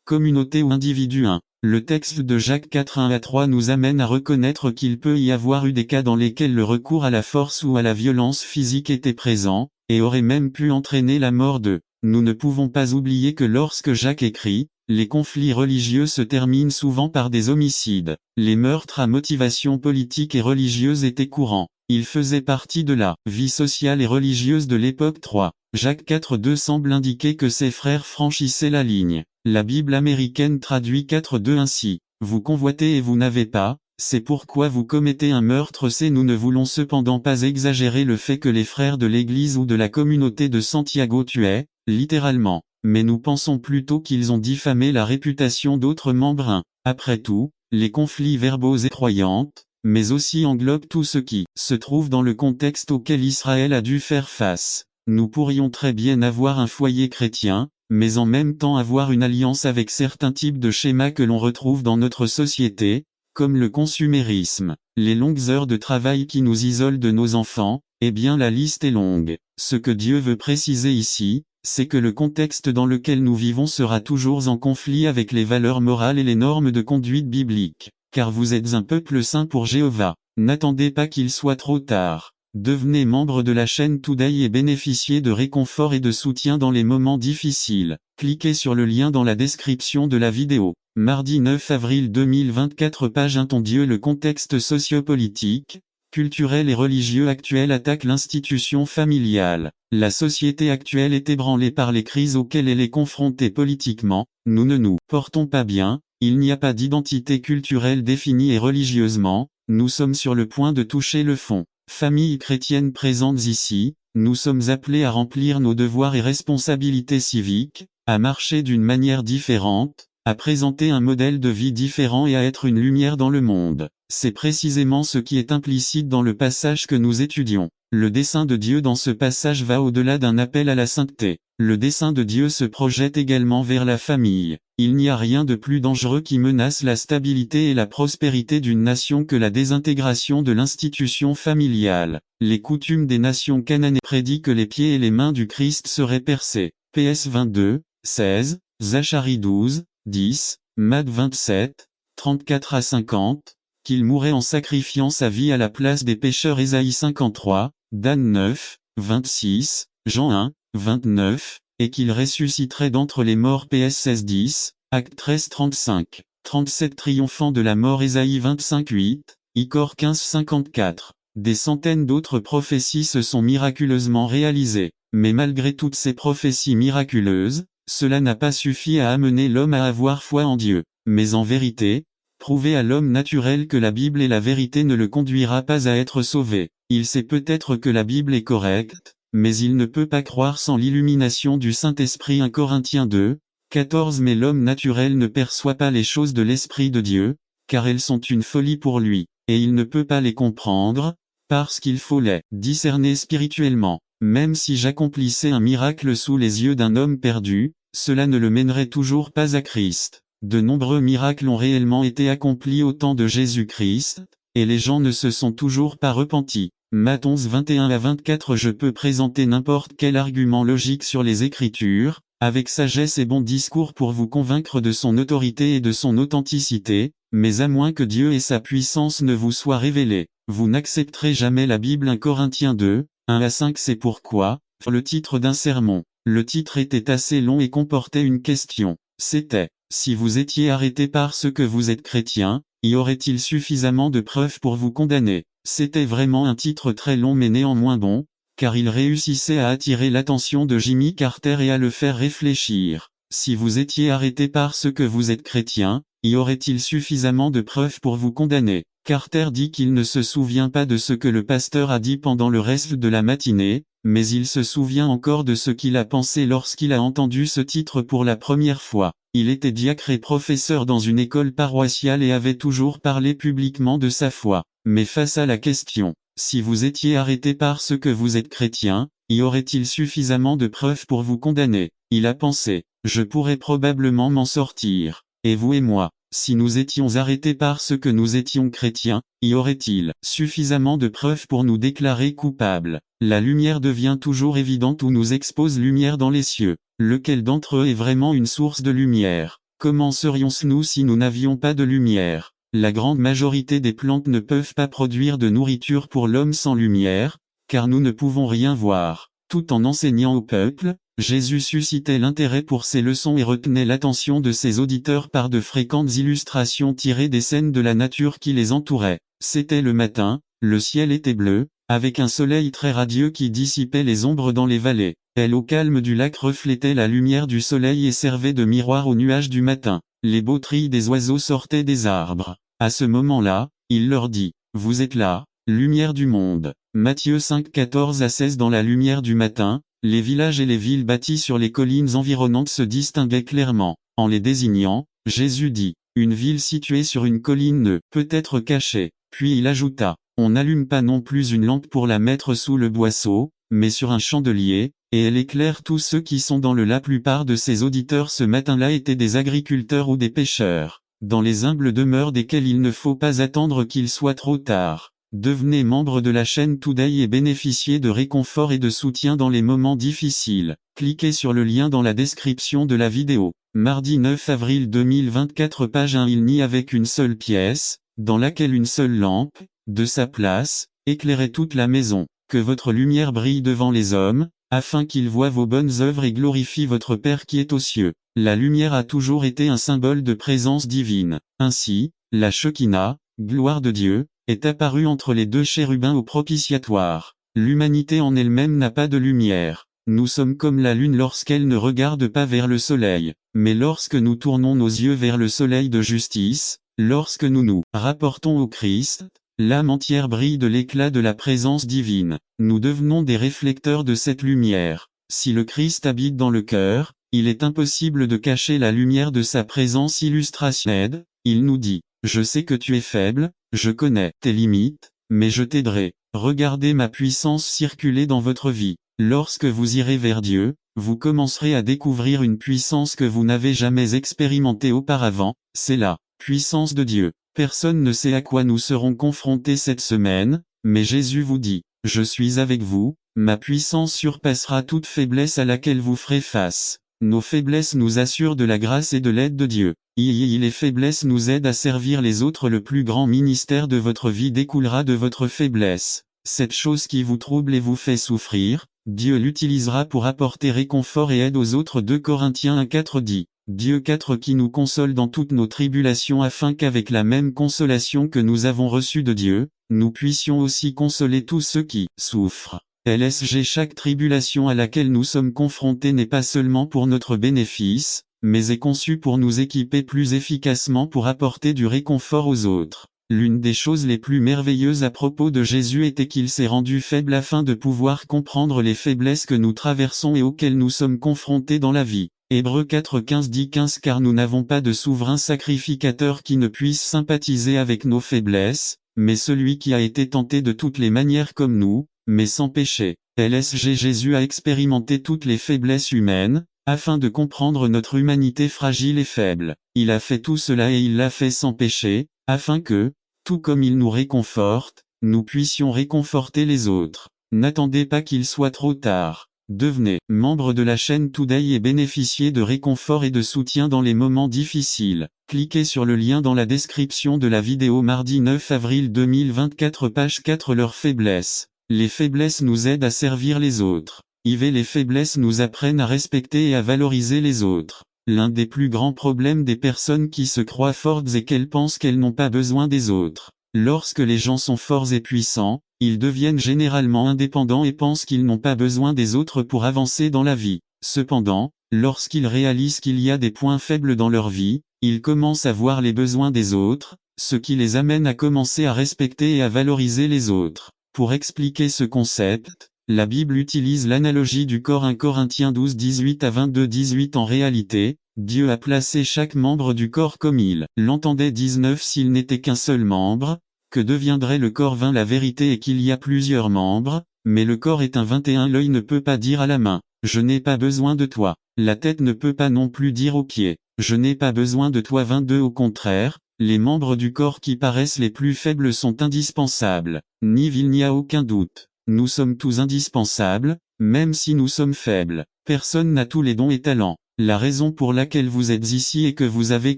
communautés ou individus. 1. Le texte de Jacques 4:1 à 3 nous amène à reconnaître qu'il peut y avoir eu des cas dans lesquels le recours à la force ou à la violence physique était présent, et aurait même pu entraîner la mort de. Nous ne pouvons pas oublier que lorsque Jacques écrit, les conflits religieux se terminent souvent par des homicides. Les meurtres à motivation politique et religieuse étaient courants. Ils faisaient partie de la vie sociale et religieuse de l'époque. 3. Jacques 4:2 semble indiquer que ses frères franchissaient la ligne. La Bible américaine traduit 4:2 ainsi. Vous convoitez et vous n'avez pas, c'est pourquoi vous commettez un meurtre. Nous ne voulons cependant pas exagérer le fait que les frères de l'Église ou de la communauté de Santiago tuaient, littéralement, mais nous pensons plutôt qu'ils ont diffamé la réputation d'autres membres. 1. Après tout, les conflits verbaux et croyantes, mais aussi englobent tout ce qui se trouve dans le contexte auquel Israël a dû faire face. Nous pourrions très bien avoir un foyer chrétien, mais en même temps avoir une alliance avec certains types de schémas que l'on retrouve dans notre société, comme le consumérisme, les longues heures de travail qui nous isolent de nos enfants, eh bien la liste est longue. Ce que Dieu veut préciser ici, c'est que le contexte dans lequel nous vivons sera toujours en conflit avec les valeurs morales et les normes de conduite biblique. Car vous êtes un peuple saint pour Jéhovah. N'attendez pas qu'il soit trop tard. Devenez membre de la chaîne Today et bénéficiez de réconfort et de soutien dans les moments difficiles. Cliquez sur le lien dans la description de la vidéo. Mardi 9 avril 2024 page 1 Ton Dieu. Le contexte sociopolitique, culturels et religieux actuels attaquent l'institution familiale. La société actuelle est ébranlée par les crises auxquelles elle est confrontée politiquement. Nous ne nous portons pas bien, il n'y a pas d'identité culturelle définie et religieusement, nous sommes sur le point de toucher le fond. Familles chrétiennes présentes ici, nous sommes appelés à remplir nos devoirs et responsabilités civiques, à marcher d'une manière différente, à présenter un modèle de vie différent et à être une lumière dans le monde. C'est précisément ce qui est implicite dans le passage que nous étudions. Le dessein de Dieu dans ce passage va au-delà d'un appel à la sainteté. Le dessein de Dieu se projette également vers la famille. Il n'y a rien de plus dangereux qui menace la stabilité et la prospérité d'une nation que la désintégration de l'institution familiale. Les coutumes des nations cananéennes prédit que les pieds et les mains du Christ seraient percés. PS 22, 16, Zacharie 12, 10, Matt 27, 34 à 50, qu'il mourrait en sacrifiant sa vie à la place des pécheurs. Ésaïe 53, Dan 9, 26, Jean 1, 29, et qu'il ressusciterait d'entre les morts. PS 16 10, Acte 13 35, 37 triomphant de la mort. Ésaïe 25 8, Icor 15 54. Des centaines d'autres prophéties se sont miraculeusement réalisées, mais malgré toutes ces prophéties miraculeuses, cela n'a pas suffi à amener l'homme à avoir foi en Dieu. Mais en vérité, prouver à l'homme naturel que la Bible est la vérité ne le conduira pas à être sauvé. Il sait peut-être que la Bible est correcte, mais il ne peut pas croire sans l'illumination du Saint-Esprit. 1 Corinthiens 2, 14. Mais l'homme naturel ne perçoit pas les choses de l'Esprit de Dieu, car elles sont une folie pour lui, et il ne peut pas les comprendre, parce qu'il faut les discerner spirituellement. Même si j'accomplissais un miracle sous les yeux d'un homme perdu, cela ne le mènerait toujours pas à Christ. De nombreux miracles ont réellement été accomplis au temps de Jésus-Christ, et les gens ne se sont toujours pas repentis. Matt 11 21 à 24. Je peux présenter n'importe quel argument logique sur les Écritures, avec sagesse et bon discours pour vous convaincre de son autorité et de son authenticité, mais à moins que Dieu et sa puissance ne vous soient révélés, vous n'accepterez jamais la Bible. 1 Corinthiens 2, 1 à 5. C'est pourquoi, le titre d'un sermon. Le titre était assez long et comportait une question. C'était, si vous étiez arrêté parce que vous êtes chrétien, y aurait-il suffisamment de preuves pour vous condamner? C'était vraiment un titre très long mais néanmoins bon, car il réussissait à attirer l'attention de Jimmy Carter et à le faire réfléchir. Si vous étiez arrêté parce que vous êtes chrétien, y aurait-il suffisamment de preuves pour vous condamner? Carter dit qu'il ne se souvient pas de ce que le pasteur a dit pendant le reste de la matinée, mais il se souvient encore de ce qu'il a pensé lorsqu'il a entendu ce titre pour la première fois. Il était diacre et professeur dans une école paroissiale et avait toujours parlé publiquement de sa foi. Mais face à la question, si vous étiez arrêté parce que vous êtes chrétien, y aurait-il suffisamment de preuves pour vous condamner? Il a pensé, je pourrais probablement m'en sortir. Et vous et moi, si nous étions arrêtés parce que nous étions chrétiens, y aurait-il suffisamment de preuves pour nous déclarer coupables? La lumière devient toujours évidente où nous expose lumière dans les cieux. Lequel d'entre eux est vraiment une source de lumière? Comment serions-nous si nous n'avions pas de lumière? La grande majorité des plantes ne peuvent pas produire de nourriture pour l'homme sans lumière, car nous ne pouvons rien voir. Tout en enseignant au peuple, Jésus suscitait l'intérêt pour ses leçons et retenait l'attention de ses auditeurs par de fréquentes illustrations tirées des scènes de la nature qui les entouraient. C'était le matin, le ciel était bleu, avec un soleil très radieux qui dissipait les ombres dans les vallées. Elle au calme du lac reflétait la lumière du soleil et servait de miroir aux nuages du matin. Les beaux trilles des oiseaux sortaient des arbres. À ce moment-là, il leur dit, « Vous êtes là, lumière du monde. » Matthieu 5 14 à 16. Dans la lumière du matin, les villages et les villes bâties sur les collines environnantes se distinguaient clairement. En les désignant, Jésus dit, « Une ville située sur une colline ne peut être cachée. » Puis il ajouta, « On n'allume pas non plus une lampe pour la mettre sous le boisseau, mais sur un chandelier, et elle éclaire tous ceux qui sont dans le. » La plupart de ses auditeurs ce matin-là étaient des agriculteurs ou des pêcheurs, dans les humbles demeures desquelles il ne faut pas attendre qu'il soit trop tard. Devenez membre de la chaîne Today et bénéficiez de réconfort et de soutien dans les moments difficiles. Cliquez sur le lien dans la description de la vidéo. Mardi 9 avril 2024. Page 1. Il n'y avait qu'une seule pièce, dans laquelle une seule lampe, de sa place, éclairait toute la maison. Que votre lumière brille devant les hommes, afin qu'ils voient vos bonnes œuvres et glorifient votre Père qui est aux cieux. La lumière a toujours été un symbole de présence divine. Ainsi, la Shekinah, gloire de Dieu, est apparu entre les deux chérubins au propitiatoire. L'humanité en elle-même n'a pas de lumière. Nous sommes comme la lune lorsqu'elle ne regarde pas vers le soleil. Mais lorsque nous tournons nos yeux vers le soleil de justice, lorsque nous nous rapportons au Christ, l'âme entière brille de l'éclat de la présence divine. Nous devenons des réflecteurs de cette lumière. Si le Christ habite dans le cœur, il est impossible de cacher la lumière de sa présence. Illustration. Il nous dit, je sais que tu es faible, je connais tes limites, mais je t'aiderai. Regardez ma puissance circuler dans votre vie. Lorsque vous irez vers Dieu, vous commencerez à découvrir une puissance que vous n'avez jamais expérimentée auparavant, c'est la puissance de Dieu. Personne ne sait à quoi nous serons confrontés cette semaine, mais Jésus vous dit, je suis avec vous, ma puissance surpassera toute faiblesse à laquelle vous ferez face. Nos faiblesses nous assurent de la grâce et de l'aide de Dieu. Les faiblesses nous aident à servir les autres. Le plus grand ministère de votre vie découlera de votre faiblesse. Cette chose qui vous trouble et vous fait souffrir, Dieu l'utilisera pour apporter réconfort et aide aux autres. 2 Corinthiens 1:4 dit, Dieu 4 qui nous console dans toutes nos tribulations afin qu'avec la même consolation que nous avons reçue de Dieu, nous puissions aussi consoler tous ceux qui souffrent. LSG Chaque tribulation à laquelle nous sommes confrontés n'est pas seulement pour notre bénéfice, mais est conçue pour nous équiper plus efficacement pour apporter du réconfort aux autres. L'une des choses les plus merveilleuses à propos de Jésus était qu'il s'est rendu faible afin de pouvoir comprendre les faiblesses que nous traversons et auxquelles nous sommes confrontés dans la vie. Hébreux 4:15 dit 15 Car nous n'avons pas de souverain sacrificateur qui ne puisse sympathiser avec nos faiblesses, mais celui qui a été tenté de toutes les manières comme nous, mais sans péché. LSG Jésus a expérimenté toutes les faiblesses humaines, afin de comprendre notre humanité fragile et faible. Il a fait tout cela et il l'a fait sans péché, afin que, tout comme il nous réconforte, nous puissions réconforter les autres. N'attendez pas qu'il soit trop tard. Devenez membre de la chaîne Today et bénéficiez de réconfort et de soutien dans les moments difficiles. Cliquez sur le lien dans la description de la vidéo. Mardi 9 avril 2024 page 4 Leurs faiblesses. Les faiblesses nous aident à servir les autres. Les faiblesses nous apprennent à respecter et à valoriser les autres. L'un des plus grands problèmes des personnes qui se croient fortes est qu'elles pensent qu'elles n'ont pas besoin des autres. Lorsque les gens sont forts et puissants, ils deviennent généralement indépendants et pensent qu'ils n'ont pas besoin des autres pour avancer dans la vie. Cependant, lorsqu'ils réalisent qu'il y a des points faibles dans leur vie, ils commencent à voir les besoins des autres, ce qui les amène à commencer à respecter et à valoriser les autres. Pour expliquer ce concept, la Bible utilise l'analogie du corps. 1 Corinthiens 12:18-22-18 En réalité, Dieu a placé chaque membre du corps comme il l'entendait. 19 S'il n'était qu'un seul membre, que deviendrait le corps? 20 La vérité est qu'il y a plusieurs membres, mais le corps est un. 21 L'œil ne peut pas dire à la main, je n'ai pas besoin de toi. La tête ne peut pas non plus dire aux pieds, je n'ai pas besoin de toi. 22 Au contraire, les membres du corps qui paraissent les plus faibles sont indispensables. Il n'y a aucun doute. Nous sommes tous indispensables, même si nous sommes faibles. Personne n'a tous les dons et talents. La raison pour laquelle vous êtes ici est que vous avez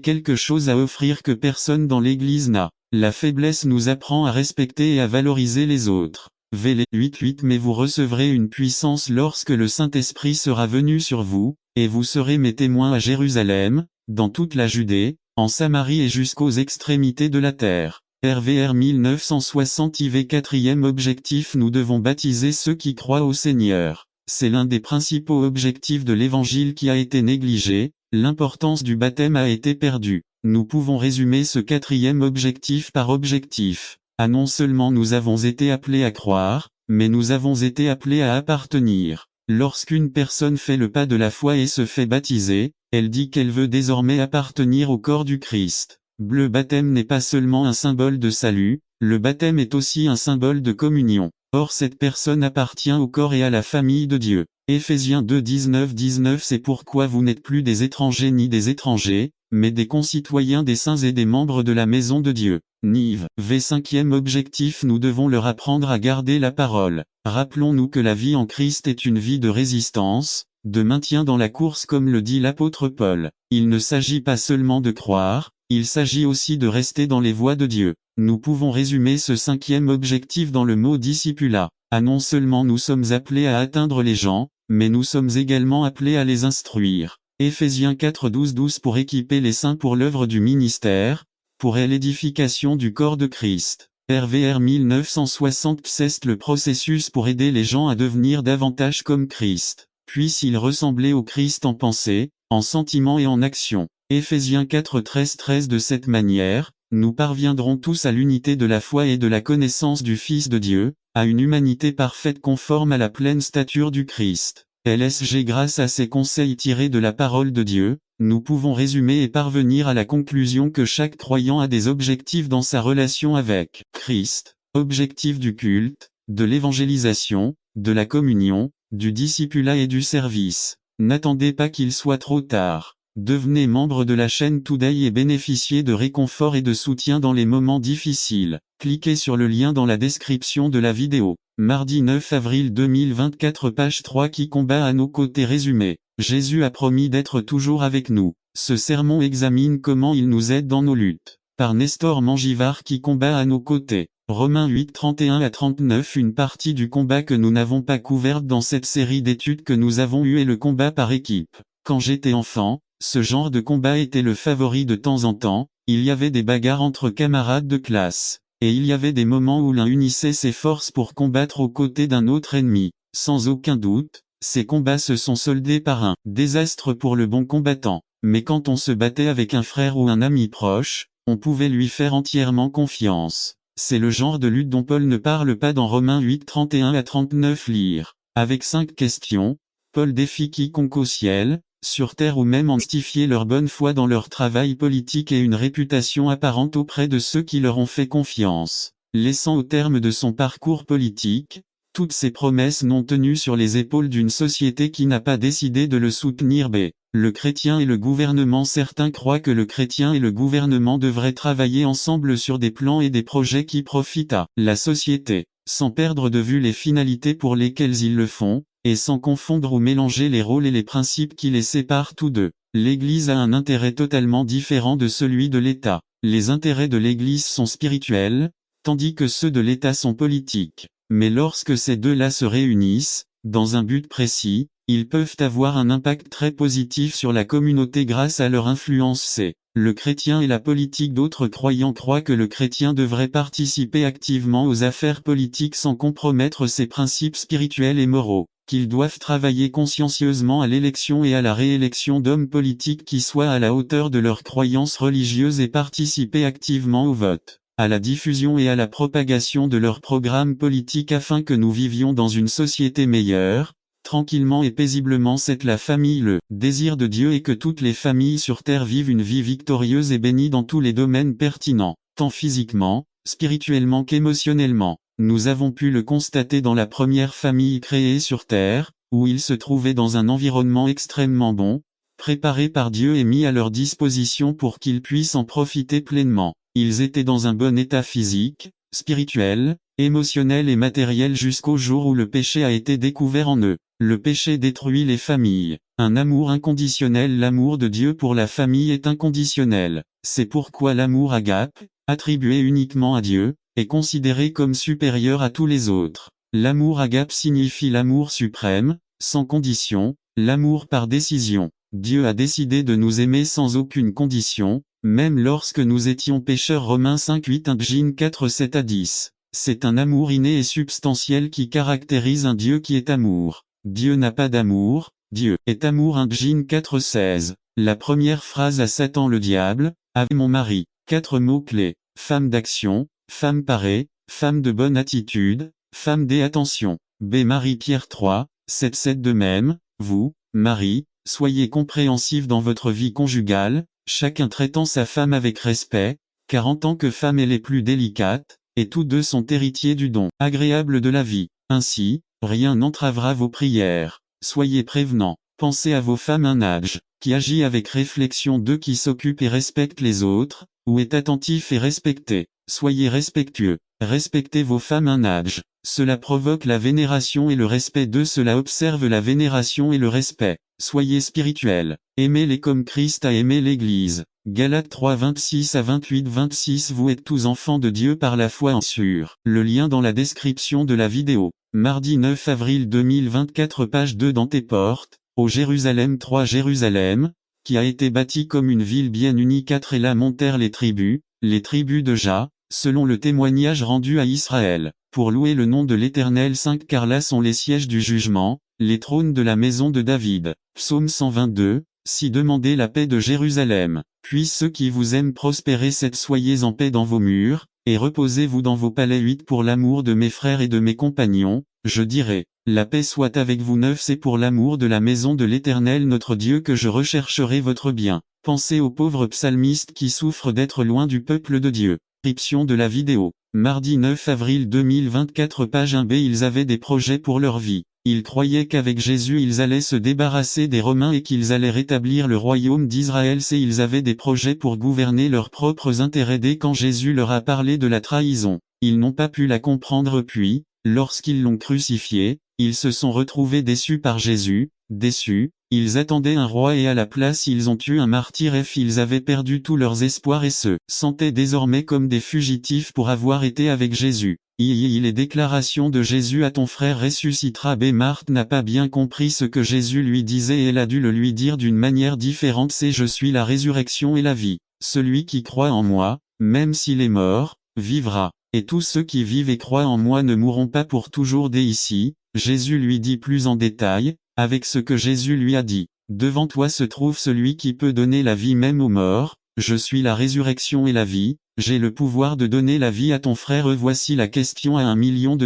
quelque chose à offrir que personne dans l'Église n'a. La faiblesse nous apprend à respecter et à valoriser les autres. Vélé 8:8 Mais vous recevrez une puissance lorsque le Saint-Esprit sera venu sur vous, et vous serez mes témoins à Jérusalem, dans toute la Judée, en Samarie et jusqu'aux extrémités de la terre. RVR 1960 IV 4e objectif Nous devons baptiser ceux qui croient au Seigneur. C'est l'un des principaux objectifs de l'Évangile qui a été négligé, l'importance du baptême a été perdue. Nous pouvons résumer ce 4e objectif par objectif. Non seulement nous avons été appelés à croire, mais nous avons été appelés à appartenir. Lorsqu'une personne fait le pas de la foi et se fait baptiser, elle dit qu'elle veut désormais appartenir au corps du Christ. Le baptême n'est pas seulement un symbole de salut, le baptême est aussi un symbole de communion. Or cette personne appartient au corps et à la famille de Dieu. Éphésiens 2:19 C'est pourquoi vous n'êtes plus des étrangers ni des étrangers, mais des concitoyens des saints et des membres de la maison de Dieu. Nive. 5e objectif Nous devons leur apprendre à garder la parole. Rappelons-nous que la vie en Christ est une vie de résistance, de maintien dans la course comme le dit l'apôtre Paul. Il ne s'agit pas seulement de croire, il s'agit aussi de rester dans les voies de Dieu. Nous pouvons résumer ce 5e objectif dans le mot discipulat. Non seulement nous sommes appelés à atteindre les gens, mais nous sommes également appelés à les instruire. Éphésiens 4:12 Pour équiper les saints pour l'œuvre du ministère, pour l'édification du corps de Christ. RVR 1960 c'est le processus pour aider les gens à devenir davantage comme Christ. Puisse-il ressembler au Christ en pensée, en sentiment et en action. Éphésiens 4 13 de cette manière, nous parviendrons tous à l'unité de la foi et de la connaissance du Fils de Dieu, à une humanité parfaite conforme à la pleine stature du Christ. LSG grâce à ces conseils tirés de la parole de Dieu, nous pouvons résumer et parvenir à la conclusion que chaque croyant a des objectifs dans sa relation avec Christ, objectifs du culte, de l'évangélisation, de la communion, du discipulat et du service. N'attendez pas qu'il soit trop tard. Devenez membre de la chaîne Today et bénéficiez de réconfort et de soutien dans les moments difficiles. Cliquez sur le lien dans la description de la vidéo. Mardi 9 avril 2024 page 3 Qui combat à nos côtés résumé. Jésus a promis d'être toujours avec nous. Ce sermon examine comment il nous aide dans nos luttes. Par Nestor Mangivard Qui combat à nos côtés. Romains 8 31 à 39 Une partie du combat que nous n'avons pas couverte dans cette série d'études que nous avons eue est le combat par équipe. Quand j'étais enfant, ce genre de combat était le favori de temps en temps, il y avait des bagarres entre camarades de classe. Et il y avait des moments où l'un unissait ses forces pour combattre aux côtés d'un autre ennemi. Sans aucun doute, ces combats se sont soldés par un désastre pour le bon combattant. Mais quand on se battait avec un frère ou un ami proche, on pouvait lui faire entièrement confiance. C'est le genre de lutte dont Paul ne parle pas dans Romains 8 31 à 39 lire. Avec 5 questions, Paul défie quiconque au ciel, sur terre ou même justifier leur bonne foi dans leur travail politique et une réputation apparente auprès de ceux qui leur ont fait confiance. Laissant au terme de son parcours politique, toutes ces promesses non tenues sur les épaules d'une société qui n'a pas décidé de le soutenir. Le chrétien et le gouvernement. Certains croient que le chrétien et le gouvernement devraient travailler ensemble sur des plans et des projets qui profitent à la société, sans perdre de vue les finalités pour lesquelles ils le font, et sans confondre ou mélanger les rôles et les principes qui les séparent tous deux. L'Église a un intérêt totalement différent de celui de l'État. Les intérêts de l'Église sont spirituels, tandis que ceux de l'État sont politiques. Mais lorsque ces deux-là se réunissent, dans un but précis, ils peuvent avoir un impact très positif sur la communauté grâce à leur influence. C'est le chrétien et la politique. D'autres croyants croient que le chrétien devrait participer activement aux affaires politiques sans compromettre ses principes spirituels et moraux, qu'ils doivent travailler consciencieusement à l'élection et à la réélection d'hommes politiques qui soient à la hauteur de leurs croyances religieuses et participer activement au vote, à la diffusion et à la propagation de leurs programmes politiques afin que nous vivions dans une société meilleure, tranquillement et paisiblement. C'est la famille. Le désir de Dieu est que toutes les familles sur terre vivent une vie victorieuse et bénie dans tous les domaines pertinents, tant physiquement, spirituellement qu'émotionnellement. Nous avons pu le constater dans la première famille créée sur terre, où ils se trouvaient dans un environnement extrêmement bon, préparé par Dieu et mis à leur disposition pour qu'ils puissent en profiter pleinement. Ils étaient dans un bon état physique, spirituel, émotionnel et matériel jusqu'au jour où le péché a été découvert en eux. Le péché détruit les familles. Un amour inconditionnel. L'amour de Dieu pour la famille est inconditionnel. C'est pourquoi l'amour agape, attribué uniquement à Dieu, est considéré comme supérieur à tous les autres. L'amour agape signifie l'amour suprême, sans condition, l'amour par décision. Dieu a décidé de nous aimer sans aucune condition, même lorsque nous étions pécheurs. Romains 5 8 1 Jin 4 7 à 10. C'est un amour inné et substantiel qui caractérise un Dieu qui est amour. Dieu n'a pas d'amour, Dieu est amour. 1 Jin 4 16. La première phrase à Satan le diable, avec mon mari. 4 mots-clés. Femme d'action, femme parée, femme de bonne attitude, femme des attentions. B. Marie-Pierre 3, 7 de même, vous, Marie, soyez compréhensifs dans votre vie conjugale, chacun traitant sa femme avec respect, car en tant que femme elle est plus délicate, et tous deux sont héritiers du don agréable de la vie. Ainsi, rien n'entravera vos prières. Soyez prévenants. Pensez à vos femmes. Un âge qui agit avec réflexion. 2 Qui s'occupe et respecte les autres, ou est attentif et respecté. Soyez respectueux. Respectez vos femmes. Un âge. Cela provoque la vénération et le respect. 2 Cela observe la vénération et le respect. Soyez spirituels. Aimez-les comme Christ a aimé l'Église. Galates 3 26 à 28 26 Vous êtes tous enfants de Dieu par la foi en sur. Le lien dans la description de la vidéo. Mardi 9 avril 2024 page 2 Dans tes portes, au Jérusalem 3 Jérusalem, qui a été bâti comme une ville bien unie. 4 Et là montèrent les tribus de Ja, selon le témoignage rendu à Israël, pour louer le nom de l'Éternel. 5 Car là sont les sièges du jugement, les trônes de la maison de David. Psaume 122. Si demandez la paix de Jérusalem, puissent ceux qui vous aiment prospérer. 7 Soyez en paix dans vos murs, et reposez-vous dans vos palais. 8 Pour l'amour de mes frères et de mes compagnons, je dirai, la paix soit avec vous. 9 C'est pour l'amour de la maison de l'Éternel notre Dieu que je rechercherai votre bien. Pensez aux pauvres psalmistes qui souffrent d'être loin du peuple de Dieu. Description de la vidéo. Mardi 9 avril 2024 Page 1b Ils avaient des projets pour leur vie. Ils croyaient qu'avec Jésus ils allaient se débarrasser des Romains et qu'ils allaient rétablir le royaume d'Israël. Ils avaient des projets pour gouverner leurs propres intérêts. Dès quand Jésus leur a parlé de la trahison, ils n'ont pas pu la comprendre. Puis, lorsqu'ils l'ont crucifié, ils se sont retrouvés déçus par Jésus. Déçus, ils attendaient un roi et à la place ils ont eu un martyr. Ils avaient perdu tous leurs espoirs et se sentaient désormais comme des fugitifs pour avoir été avec Jésus. Les déclarations de Jésus à ton frère ressuscitera. Marthe n'a pas bien compris ce que Jésus lui disait et elle a dû le lui dire d'une manière différente. C'est je suis la résurrection et la vie. Celui qui croit en moi, même s'il est mort, vivra. Et tous ceux qui vivent et croient en moi ne mourront pas pour toujours. Dès ici, Jésus lui dit plus en détail, avec ce que Jésus lui a dit. Devant toi se trouve celui qui peut donner la vie même aux morts. Je suis la résurrection et la vie. J'ai le pouvoir de donner la vie à ton frère. Voici la question à $1 million.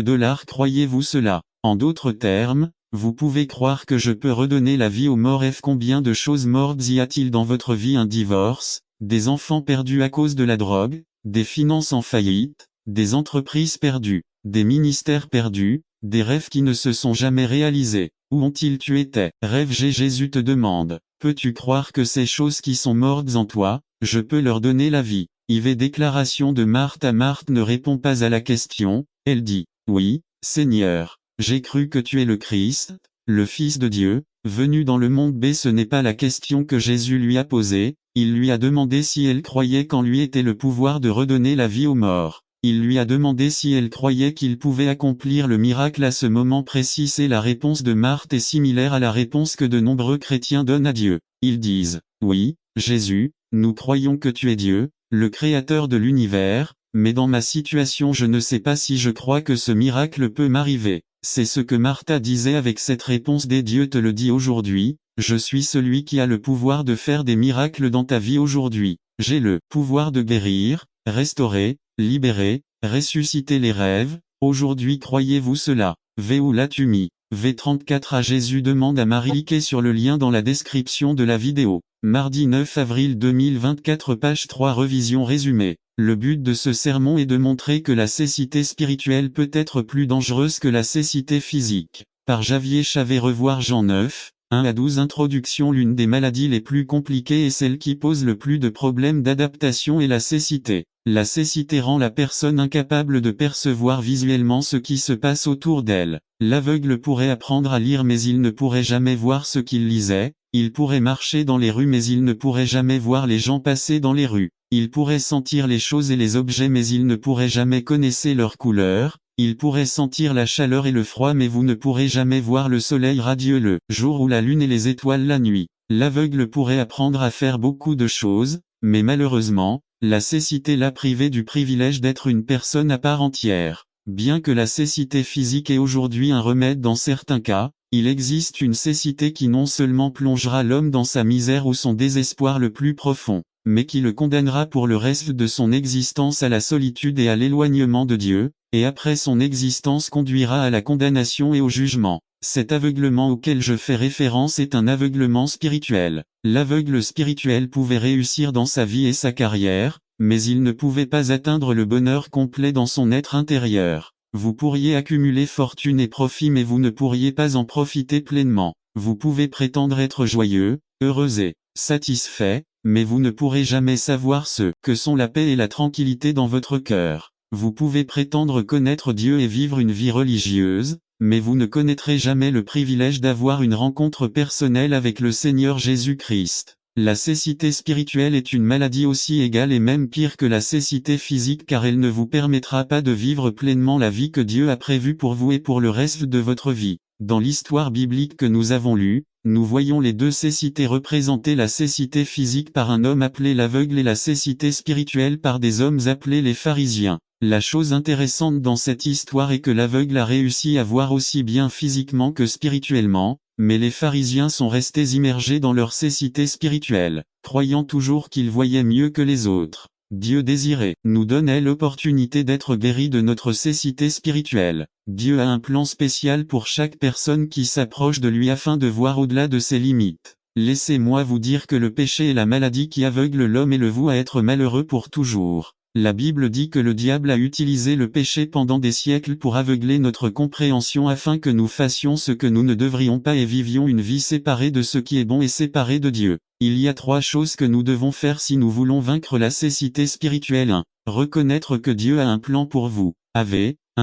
Croyez-vous cela? En d'autres termes, vous pouvez croire que je peux redonner la vie aux morts. Combien de choses mortes y a-t-il dans votre vie? Un divorce, des enfants perdus à cause de la drogue, des finances en faillite, des entreprises perdues, des ministères perdus, des rêves qui ne se sont jamais réalisés. Où ont-ils tué tes rêves? Jésus te demande, peux-tu croire que ces choses qui sont mortes en toi, je peux leur donner la vie? Déclaration de Marthe. Marthe ne répond pas à la question, elle dit, oui, Seigneur, j'ai cru que tu es le Christ, le Fils de Dieu, venu dans le monde. Ce n'est pas la question que Jésus lui a posée, il lui a demandé si elle croyait qu'en lui était le pouvoir de redonner la vie aux morts. Il lui a demandé si elle croyait qu'il pouvait accomplir le miracle à ce moment précis. Et la réponse de Marthe est similaire à la réponse que de nombreux chrétiens donnent à Dieu. Ils disent, oui, Jésus, nous croyons que tu es Dieu, le créateur de l'univers, mais dans ma situation je ne sais pas si je crois que ce miracle peut m'arriver. C'est ce que Martha disait avec cette réponse. Dieu te le dit aujourd'hui, je suis celui qui a le pouvoir de faire des miracles dans ta vie aujourd'hui. J'ai le pouvoir de guérir, restaurer, libérer, ressusciter les rêves. Aujourd'hui croyez-vous cela? Où l'as-tu mis? V34 à Jésus demande à Marie. Cliquez sur le lien dans la description de la vidéo. Mardi 9 avril 2024 Page 3 Revision résumée. Le but de ce sermon est de montrer que la cécité spirituelle peut être plus dangereuse que la cécité physique. Par Javier Chavet. Revoir Jean 9, 1 à 12 Introduction. L'une des maladies les plus compliquées et celle qui pose le plus de problèmes d'adaptation est la cécité. La cécité rend la personne incapable de percevoir visuellement ce qui se passe autour d'elle. L'aveugle pourrait apprendre à lire mais il ne pourrait jamais voir ce qu'il lisait. Il pourrait marcher dans les rues mais il ne pourrait jamais voir les gens passer dans les rues. Il pourrait sentir les choses et les objets mais il ne pourrait jamais connaître leurs couleurs. Il pourrait sentir la chaleur et le froid mais vous ne pourrez jamais voir le soleil radieux le jour ou la lune et les étoiles la nuit. L'aveugle pourrait apprendre à faire beaucoup de choses, mais malheureusement, la cécité l'a privé du privilège d'être une personne à part entière. Bien que la cécité physique est aujourd'hui un remède dans certains cas, il existe une cécité qui non seulement plongera l'homme dans sa misère ou son désespoir le plus profond, mais qui le condamnera pour le reste de son existence à la solitude et à l'éloignement de Dieu, et après son existence conduira à la condamnation et au jugement. Cet aveuglement auquel je fais référence est un aveuglement spirituel. L'aveugle spirituel pouvait réussir dans sa vie et sa carrière, mais il ne pouvait pas atteindre le bonheur complet dans son être intérieur. Vous pourriez accumuler fortune et profit mais vous ne pourriez pas en profiter pleinement. Vous pouvez prétendre être joyeux, heureux et satisfait, mais vous ne pourrez jamais savoir ce que sont la paix et la tranquillité dans votre cœur. Vous pouvez prétendre connaître Dieu et vivre une vie religieuse, mais vous ne connaîtrez jamais le privilège d'avoir une rencontre personnelle avec le Seigneur Jésus-Christ. La cécité spirituelle est une maladie aussi égale et même pire que la cécité physique car elle ne vous permettra pas de vivre pleinement la vie que Dieu a prévue pour vous et pour le reste de votre vie. Dans l'histoire biblique que nous avons lue, nous voyons les deux cécités représenter la cécité physique par un homme appelé l'aveugle et la cécité spirituelle par des hommes appelés les pharisiens. La chose intéressante dans cette histoire est que l'aveugle a réussi à voir aussi bien physiquement que spirituellement, mais les pharisiens sont restés immergés dans leur cécité spirituelle, croyant toujours qu'ils voyaient mieux que les autres. Dieu désiré nous donnait l'opportunité d'être guéris de notre cécité spirituelle. Dieu a un plan spécial pour chaque personne qui s'approche de lui afin de voir au-delà de ses limites. Laissez-moi vous dire que le péché est la maladie qui aveugle l'homme et le voue à être malheureux pour toujours. La Bible dit que le diable a utilisé le péché pendant des siècles pour aveugler notre compréhension afin que nous fassions ce que nous ne devrions pas et vivions une vie séparée de ce qui est bon et séparée de Dieu. Il y a 3 choses que nous devons faire si nous voulons vaincre la cécité spirituelle. 1. Reconnaître que Dieu a un plan pour vous.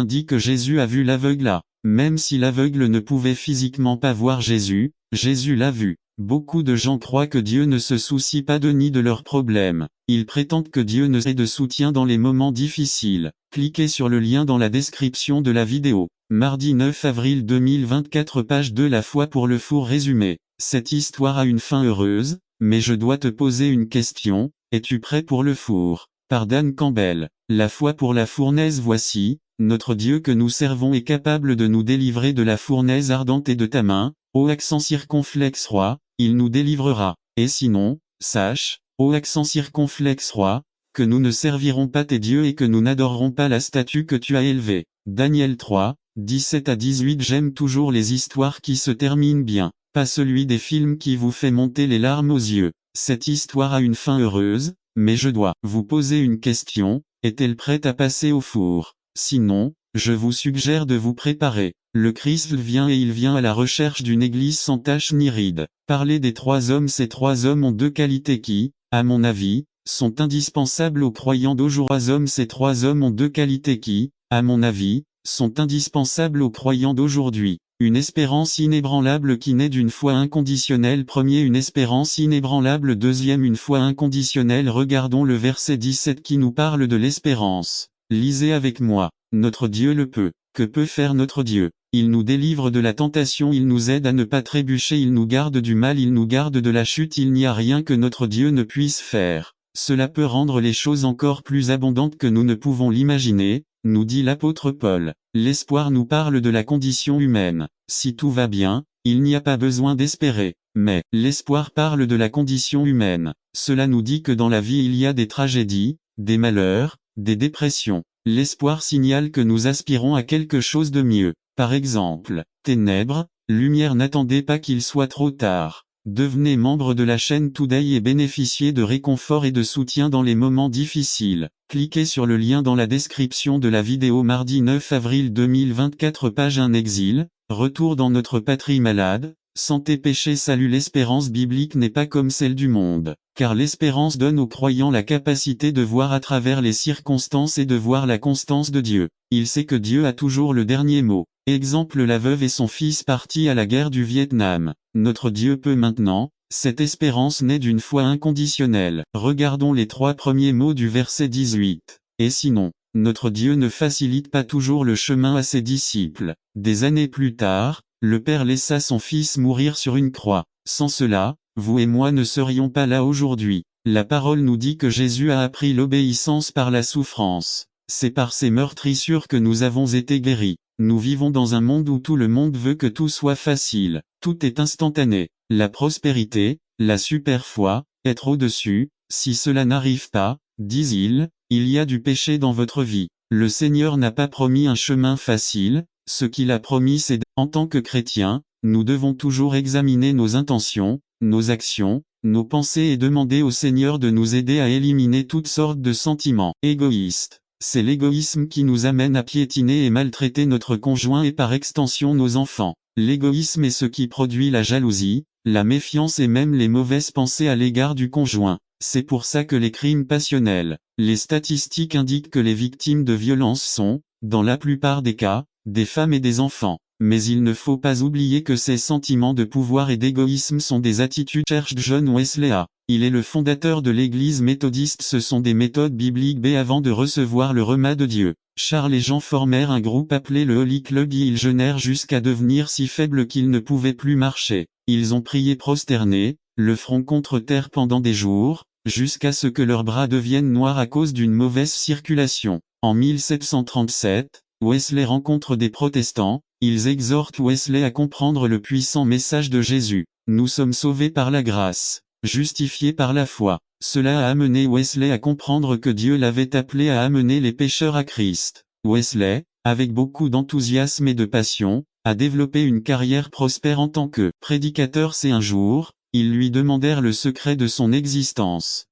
Dit que Jésus a vu l'aveugle là. Même si l'aveugle ne pouvait physiquement pas voir Jésus, Jésus l'a vu. Beaucoup de gens croient que Dieu ne se soucie pas de ni de leurs problèmes. Ils prétendent que Dieu ne est de soutien dans les moments difficiles. Cliquez sur le lien dans la description de la vidéo. Mardi 9 avril 2024 page 2 La foi pour le four résumé. Cette histoire a une fin heureuse, mais je dois te poser une question, es-tu prêt pour le four? Par Dan Campbell. La foi pour la fournaise voici, notre Dieu que nous servons est capable de nous délivrer de la fournaise ardente et de ta main, ô accent circonflexe roi, il nous délivrera. Et sinon, sache, ô accent circonflexe roi, que nous ne servirons pas tes dieux et que nous n'adorerons pas la statue que tu as élevée. Daniel 3, 17 à 18 J'aime toujours les histoires qui se terminent bien, pas celui des films qui vous fait monter les larmes aux yeux. Cette histoire a une fin heureuse, mais je dois vous poser une question, est-elle prête à passer au four? Sinon, je vous suggère de vous préparer. Le Christ vient et il vient à la recherche d'une église sans tache ni ride. Parler des 3 hommes Ces 3 hommes ont 2 qualités qui, à mon avis, sont indispensables aux croyants d'aujourd'hui. Ces 3 hommes ont 2 qualités qui, à mon avis, sont indispensables aux croyants d'aujourd'hui. Une espérance inébranlable qui naît d'une foi inconditionnelle. Premier, une espérance inébranlable. Deuxième, une foi inconditionnelle. Regardons le verset 17 qui nous parle de l'espérance. Lisez avec moi. Notre Dieu le peut. Que peut faire notre Dieu? Il nous délivre de la tentation, il nous aide à ne pas trébucher, il nous garde du mal, il nous garde de la chute. Il n'y a rien que notre Dieu ne puisse faire. Cela peut rendre les choses encore plus abondantes que nous ne pouvons l'imaginer, nous dit l'apôtre Paul. L'espoir nous parle de la condition humaine. Si tout va bien, il n'y a pas besoin d'espérer. Mais, l'espoir parle de la condition humaine. Cela nous dit que dans la vie il y a des tragédies, des malheurs, des dépressions. L'espoir signale que nous aspirons à quelque chose de mieux. Par exemple, ténèbres, lumière. N'attendez pas qu'il soit trop tard. Devenez membre de la chaîne Today et bénéficiez de réconfort et de soutien dans les moments difficiles. Cliquez sur le lien dans la description de la vidéo. Mardi 9 avril 2024 page 1 Exil, retour dans notre patrie malade, santé péché salut. L'espérance biblique n'est pas comme celle du monde, car l'espérance donne aux croyants la capacité de voir à travers les circonstances et de voir la constance de Dieu. Il sait que Dieu a toujours le dernier mot. Exemple la veuve et son fils partis à la guerre du Vietnam. Notre Dieu peut maintenant. Cette espérance naît d'une foi inconditionnelle. Regardons les 3 premiers mots du verset 18. Et sinon, notre Dieu ne facilite pas toujours le chemin à ses disciples. Des années plus tard, le Père laissa son Fils mourir sur une croix. Sans cela, vous et moi ne serions pas là aujourd'hui. La parole nous dit que Jésus a appris l'obéissance par la souffrance. C'est par ses meurtrissures que nous avons été guéris. Nous vivons dans un monde où tout le monde veut que tout soit facile. Tout est instantané. La prospérité, la super foi, être au-dessus. Si cela n'arrive pas, disent-ils, il y a du péché dans votre vie. Le Seigneur n'a pas promis un chemin facile. Ce qu'il a promis c'est en tant que chrétiens, nous devons toujours examiner nos intentions, nos actions, nos pensées et demander au Seigneur de nous aider à éliminer toutes sortes de sentiments égoïstes. C'est l'égoïsme qui nous amène à piétiner et maltraiter notre conjoint et par extension nos enfants. L'égoïsme est ce qui produit la jalousie, la méfiance et même les mauvaises pensées à l'égard du conjoint. C'est pour ça que les crimes passionnels, les statistiques indiquent que les victimes de violences sont, dans la plupart des cas, des femmes et des enfants. mais il ne faut pas oublier que ces sentiments de pouvoir et d'égoïsme sont des attitudes cherche John Wesley A. Il est le fondateur de l'église méthodiste. Ce sont des méthodes bibliques B avant de recevoir le remas de Dieu. Charles et Jean formèrent un groupe appelé le Holy Club et ils jeûnèrent jusqu'à devenir si faibles qu'ils ne pouvaient plus marcher. Ils ont prié prosternés, le front contre terre pendant des jours, jusqu'à ce que leurs bras deviennent noirs à cause d'une mauvaise circulation. En 1737, Wesley rencontre des protestants, ils exhortent Wesley à comprendre le puissant message de Jésus. Nous sommes sauvés par la grâce, justifiés par la foi. Cela a amené Wesley à comprendre que Dieu l'avait appelé à amener les pécheurs à Christ. Wesley, avec beaucoup d'enthousiasme et de passion, a développé une carrière prospère en tant que prédicateur. C'est un jour, ils lui demandèrent le secret de son existence.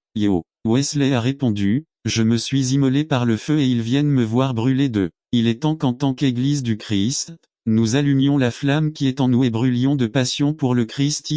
Wesley a répondu, « Je me suis immolé par le feu et ils viennent me voir brûler d'eux. Il est temps qu'en tant qu'Église du Christ, nous allumions la flamme qui est en nous et brûlions de passion pour le Christ.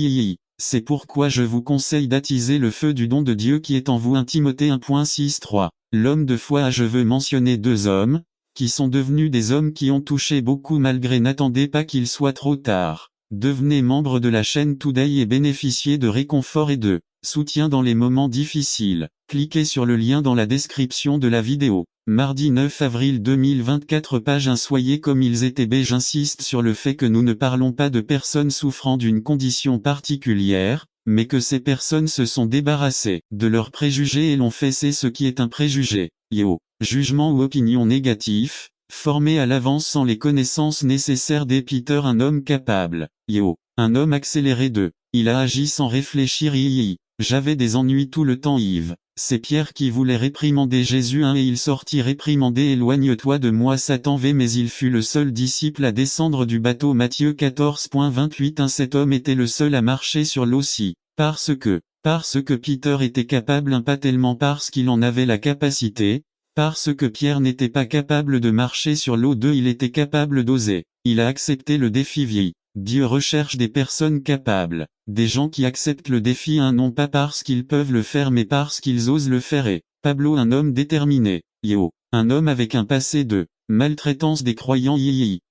C'est pourquoi je vous conseille d'attiser le feu du don de Dieu qui est en vous. 1 Timothée 1.6-3. L'homme de foi. Je veux mentionner deux hommes, qui sont devenus des hommes qui ont touché beaucoup malgré. N'attendez pas qu'il soit trop tard. Devenez membre de la chaîne Today et bénéficiez de réconfort et de soutien dans les moments difficiles. Cliquez sur le lien dans la description de la vidéo. Mardi 9 avril 2024 page 1. Soyez comme ils étaient. J'insiste sur le fait que nous ne parlons pas de personnes souffrant d'une condition particulière, mais que ces personnes se sont débarrassées de leurs préjugés et l'ont fait. C'est ce qui est un préjugé. Jugement ou opinion négatif, formé à l'avance sans les connaissances nécessaires. Des Peter. Un homme capable. Un homme accéléré de. Il a agi sans réfléchir. J'avais des ennuis tout le temps. Yves. C'est Pierre qui voulait réprimander Jésus et il sortit réprimandé. Éloigne-toi de moi Satan. Mais il fut le seul disciple à descendre du bateau. Matthieu 14.28. Cet homme était le seul à marcher sur l'eau. Parce que Peter était capable. Pas tellement parce qu'il en avait la capacité, parce que Pierre n'était pas capable de marcher sur l'eau. 2. Il était capable d'oser. Il a accepté le défi. Dieu recherche des personnes capables, des gens qui acceptent le défi. Non pas parce qu'ils peuvent le faire mais parce qu'ils osent le faire. Et Pablo. Un homme déterminé. Un homme avec un passé de maltraitance des croyants.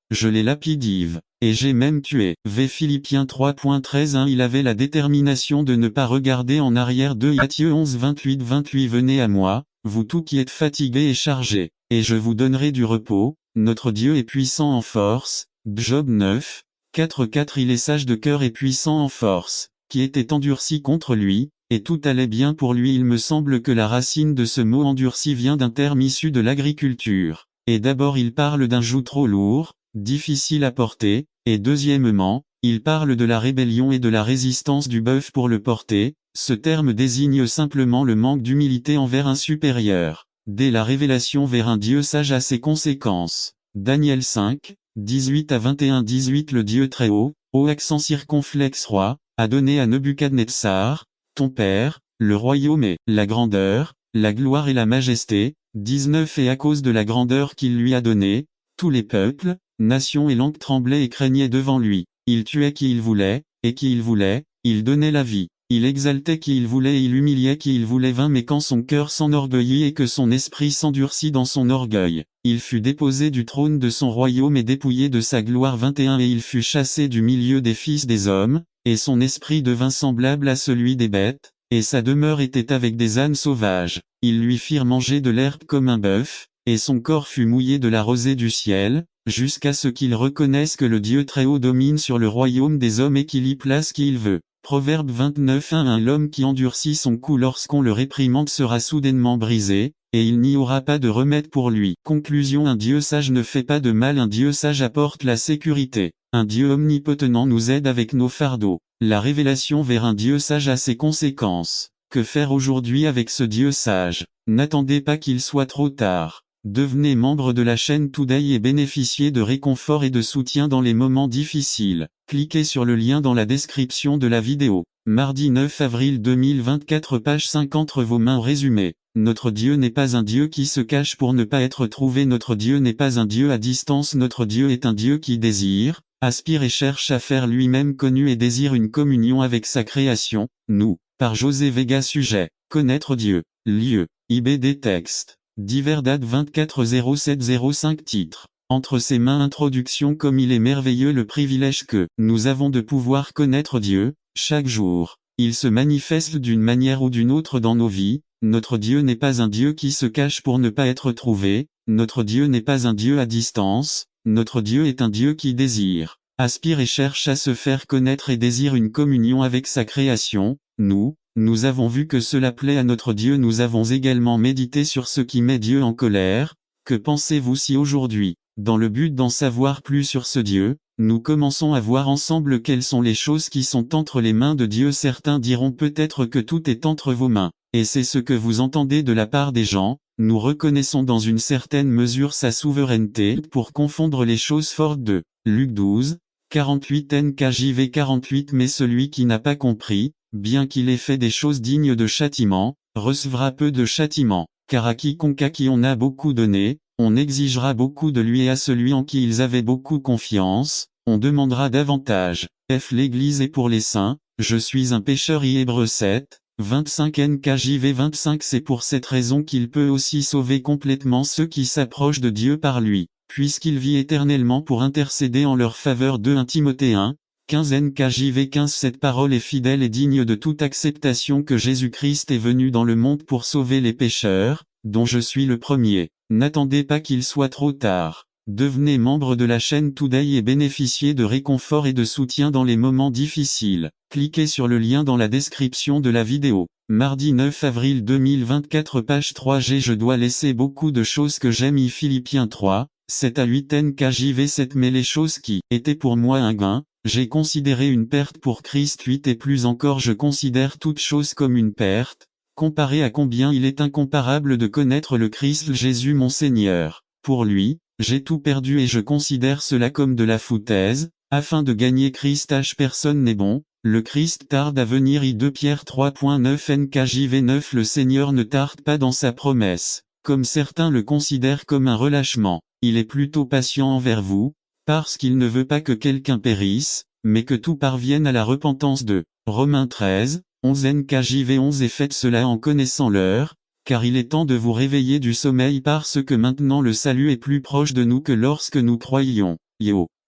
Je l'ai lapidé, et j'ai même tué. Philippiens 3.13. Il avait la détermination de ne pas regarder en arrière. 2. Matthieu 11.28. Venez à moi, vous tous qui êtes fatigués et chargés, et je vous donnerai du repos. Notre Dieu est puissant en force. Job 9. 4. Il est sage de cœur et puissant en force, qui était endurci contre lui, et tout allait bien pour lui. Il me semble que la racine de ce mot endurci vient d'un terme issu de l'agriculture. Et d'abord il parle d'un joug trop lourd, difficile à porter, et deuxièmement, il parle de la rébellion et de la résistance du bœuf pour le porter. Ce terme désigne simplement le manque d'humilité envers un supérieur. Dès la révélation vers un Dieu sage a ses conséquences. Daniel 5. 18-21. 18. Le Dieu très haut, au accent circonflexe roi, a donné à Nebuchadnezzar, ton père, le royaume et la grandeur, la gloire et la majesté. 19. Et à cause de la grandeur qu'il lui a donnée, tous les peuples, nations et langues tremblaient et craignaient devant lui. Il tuait qui il voulait, et qui il voulait, il donnait la vie. Il exaltait qui il voulait et il humiliait qui il voulait. Mais quand son cœur s'enorgueillit et que son esprit s'endurcit dans son orgueil, il fut déposé du trône de son royaume et dépouillé de sa gloire. 21. Et il fut chassé du milieu des fils des hommes, et son esprit devint semblable à celui des bêtes, et sa demeure était avec des ânes sauvages. Ils lui firent manger de l'herbe comme un bœuf, et son corps fut mouillé de la rosée du ciel, jusqu'à ce qu'il reconnaisse que le Dieu très haut domine sur le royaume des hommes et qu'il y place qui il veut. Proverbe 29.1. L'homme qui endurcit son cou lorsqu'on le réprimande sera soudainement brisé, et il n'y aura pas de remède pour lui. Conclusion. Un Dieu sage ne fait pas de mal. Un Dieu sage apporte la sécurité. Un Dieu omnipotent nous aide avec nos fardeaux. La révélation vers un Dieu sage a ses conséquences. Que faire aujourd'hui avec ce Dieu sage? N'attendez pas qu'il soit trop tard. Devenez membre de la chaîne Today et bénéficiez de réconfort et de soutien dans les moments difficiles. Cliquez sur le lien dans la description de la vidéo. Mardi 9 avril 2024 page 5. Entre vos mains. Résumé. Notre Dieu n'est pas un Dieu qui se cache pour ne pas être trouvé. Notre Dieu n'est pas un Dieu à distance. Notre Dieu est un Dieu qui désire, aspire et cherche à faire lui-même connu et désire une communion avec sa création. Nous. Par José Vega. Sujet. Connaître Dieu. Lieu. IBD texte. Divers date 24-07-05. Titre. Entre ses mains introduction comme il est merveilleux le privilège que nous avons de pouvoir connaître Dieu, chaque jour. Il se manifeste d'une manière ou d'une autre dans nos vies. Notre Dieu n'est pas un Dieu qui se cache pour ne pas être trouvé, notre Dieu n'est pas un Dieu à distance, notre Dieu est un Dieu qui désire, aspire et cherche à se faire connaître et désire une communion avec sa création. Nous avons vu que cela plaît à notre Dieu. Nous avons également médité sur ce qui met Dieu en colère. Que pensez-vous si aujourd'hui, dans le but d'en savoir plus sur ce Dieu, nous commençons à voir ensemble quelles sont les choses qui sont entre les mains de Dieu? Certains diront peut-être que tout est entre vos mains, et c'est ce que vous entendez de la part des gens. Nous reconnaissons dans une certaine mesure sa souveraineté pour confondre les choses fortes de Luc 12, 48 NKJV 48. Mais celui qui n'a pas compris, bien qu'il ait fait des choses dignes de châtiment, recevra peu de châtiment, car à quiconque à qui on a beaucoup donné, on exigera beaucoup de lui, et à celui en qui ils avaient beaucoup confiance, on demandera davantage. L'Église est pour les saints, je suis un pécheur. Hébreux 7, 25 NKJV 25. C'est pour cette raison qu'il peut aussi sauver complètement ceux qui s'approchent de Dieu par lui, puisqu'il vit éternellement pour intercéder en leur faveur. 1 Timothée 1, 15 NKJV 15. Cette parole est fidèle et digne de toute acceptation que Jésus-Christ est venu dans le monde pour sauver les pécheurs, dont je suis le premier. N'attendez pas qu'il soit trop tard. Devenez membre de la chaîne Today et bénéficiez de réconfort et de soutien dans les moments difficiles. Cliquez sur le lien dans la description de la vidéo. Mardi 9 avril 2024 page 3G. Je dois laisser beaucoup de choses que j'aime. Philippiens 3, 7 à 8 NKJV 7. Mais les choses qui étaient pour moi un gain, j'ai considéré une perte pour Christ. 8 Et plus encore je considère toute chose comme une perte, comparé à combien il est incomparable de connaître le Christ Jésus mon Seigneur. Pour lui, j'ai tout perdu et je considère cela comme de la foutaise, afin de gagner Christ. Personne n'est bon, le Christ tarde à venir. 2 Pierre 3.9 NKJV 9. Le Seigneur ne tarde pas dans sa promesse, comme certains le considèrent comme un relâchement. Il est plutôt patient envers vous, parce qu'il ne veut pas que quelqu'un périsse, mais que tout parvienne à la repentance. Romains 13, 11 NKJV 11. Et faites cela en connaissant l'heure, car il est temps de vous réveiller du sommeil, parce que maintenant le salut est plus proche de nous que lorsque nous croyions.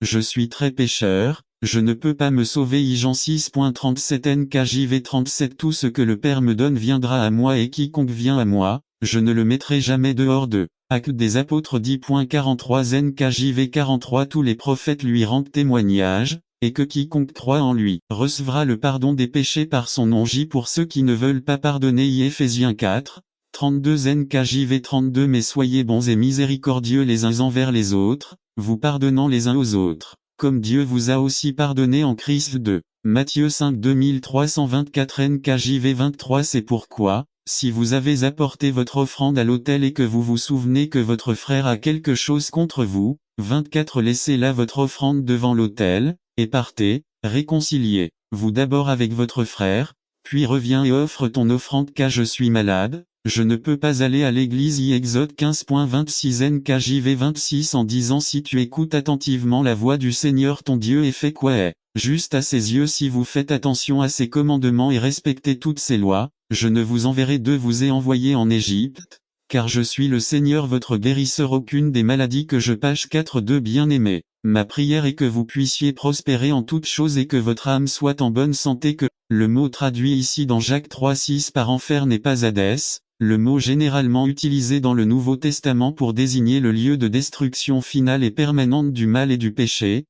Je suis très pécheur, je ne peux pas me sauver. Jean 6.37 NKJV 37. Tout ce que le Père me donne viendra à moi, et quiconque vient à moi, je ne le mettrai jamais dehors. Actes des apôtres 10.43 NKJV 43. Tous les prophètes lui rendent témoignage, et que quiconque croit en lui recevra le pardon des péchés par son nom. Pour ceux qui ne veulent pas pardonner. Éphésiens 4, 32 NKJV 32. Mais soyez bons et miséricordieux les uns envers les autres, vous pardonnant les uns aux autres, comme Dieu vous a aussi pardonné en Christ. Matthieu 5 2324 NKJV 23. C'est pourquoi, si vous avez apporté votre offrande à l'autel et que vous vous souvenez que votre frère a quelque chose contre vous, 24. Laissez là votre offrande devant l'autel, et partez, réconciliez-vous d'abord avec votre frère, puis reviens et offre ton offrande. Car je suis malade, je ne peux pas aller à l'église. Exode 15.26 NKJV 26. En disant: si tu écoutes attentivement la voix du Seigneur ton Dieu et fais quoi est juste à ses yeux, si vous faites attention à ses commandements et respectez toutes ses lois, je ne vous enverrai vous ai envoyé en Égypte, car je suis le Seigneur votre guérisseur. Aucune des maladies que je passe. 4. Bien-aimés, ma prière est que vous puissiez prospérer en toutes choses et que votre âme soit en bonne santé. Que le mot traduit ici dans Jacques 3.6 par enfer n'est pas Hadès, le mot généralement utilisé dans le Nouveau Testament pour désigner le lieu de destruction finale et permanente du mal et du péché.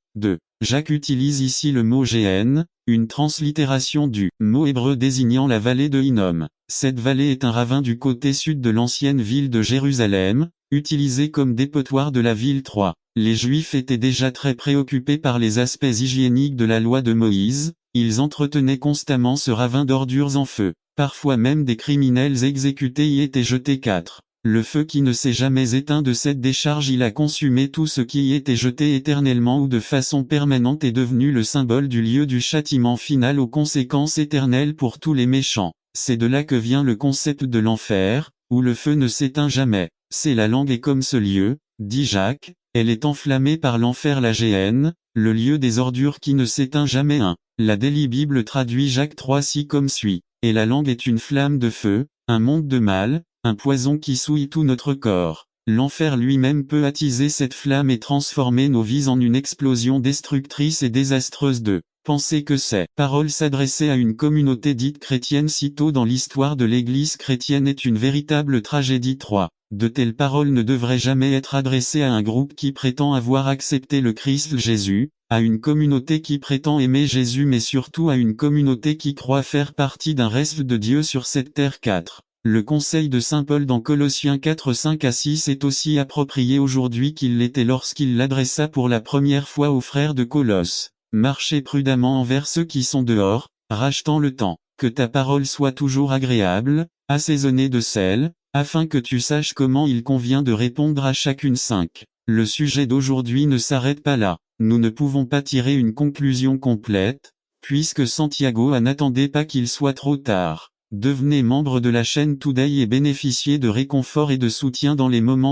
Jacques utilise ici le mot Géhenne, une translittération du mot hébreu désignant la vallée de Hinnom. Cette vallée est un ravin du côté sud de l'ancienne ville de Jérusalem, utilisé comme dépotoir de la ville. 3. Les Juifs étaient déjà très préoccupés par les aspects hygiéniques de la loi de Moïse, ils entretenaient constamment ce ravin d'ordures en feu. Parfois même des criminels exécutés y étaient jetés. 4. Le feu qui ne s'est jamais éteint de cette décharge, il a consumé tout ce qui y était jeté éternellement ou de façon permanente, est devenu le symbole du lieu du châtiment final aux conséquences éternelles pour tous les méchants. C'est de là que vient le concept de l'enfer, où le feu ne s'éteint jamais. C'est la langue est comme ce lieu, dit Jacques, elle est enflammée par l'enfer, la Géhenne, le lieu des ordures qui ne s'éteint jamais. 1. La Daily Bible traduit Jacques 3:6 comme suit. Et la langue est une flamme de feu, un monde de mal, un poison qui souille tout notre corps. L'enfer lui-même peut attiser cette flamme et transformer nos vies en une explosion destructrice et désastreuse de penser que ces paroles s'adressaient à une communauté dite chrétienne si tôt dans l'histoire de l'Église chrétienne est une véritable tragédie. 3. De telles paroles ne devraient jamais être adressées à un groupe qui prétend avoir accepté le Christ Jésus, à une communauté qui prétend aimer Jésus mais surtout à une communauté qui croit faire partie d'un reste de Dieu sur cette terre. 4. Le conseil de saint Paul dans Colossiens 4, 5 à 6 est aussi approprié aujourd'hui qu'il l'était lorsqu'il l'adressa pour la première fois aux frères de Colosse. Marchez prudemment envers ceux qui sont dehors, rachetant le temps. Que ta parole soit toujours agréable, assaisonnée de sel, afin que tu saches comment il convient de répondre à chacune. 5. Le sujet d'aujourd'hui ne s'arrête pas là. Nous ne pouvons pas tirer une conclusion complète, puisque Santiago n'attendait pas qu'il soit trop tard. Devenez membre de la chaîne Today et bénéficiez de réconfort et de soutien dans les moments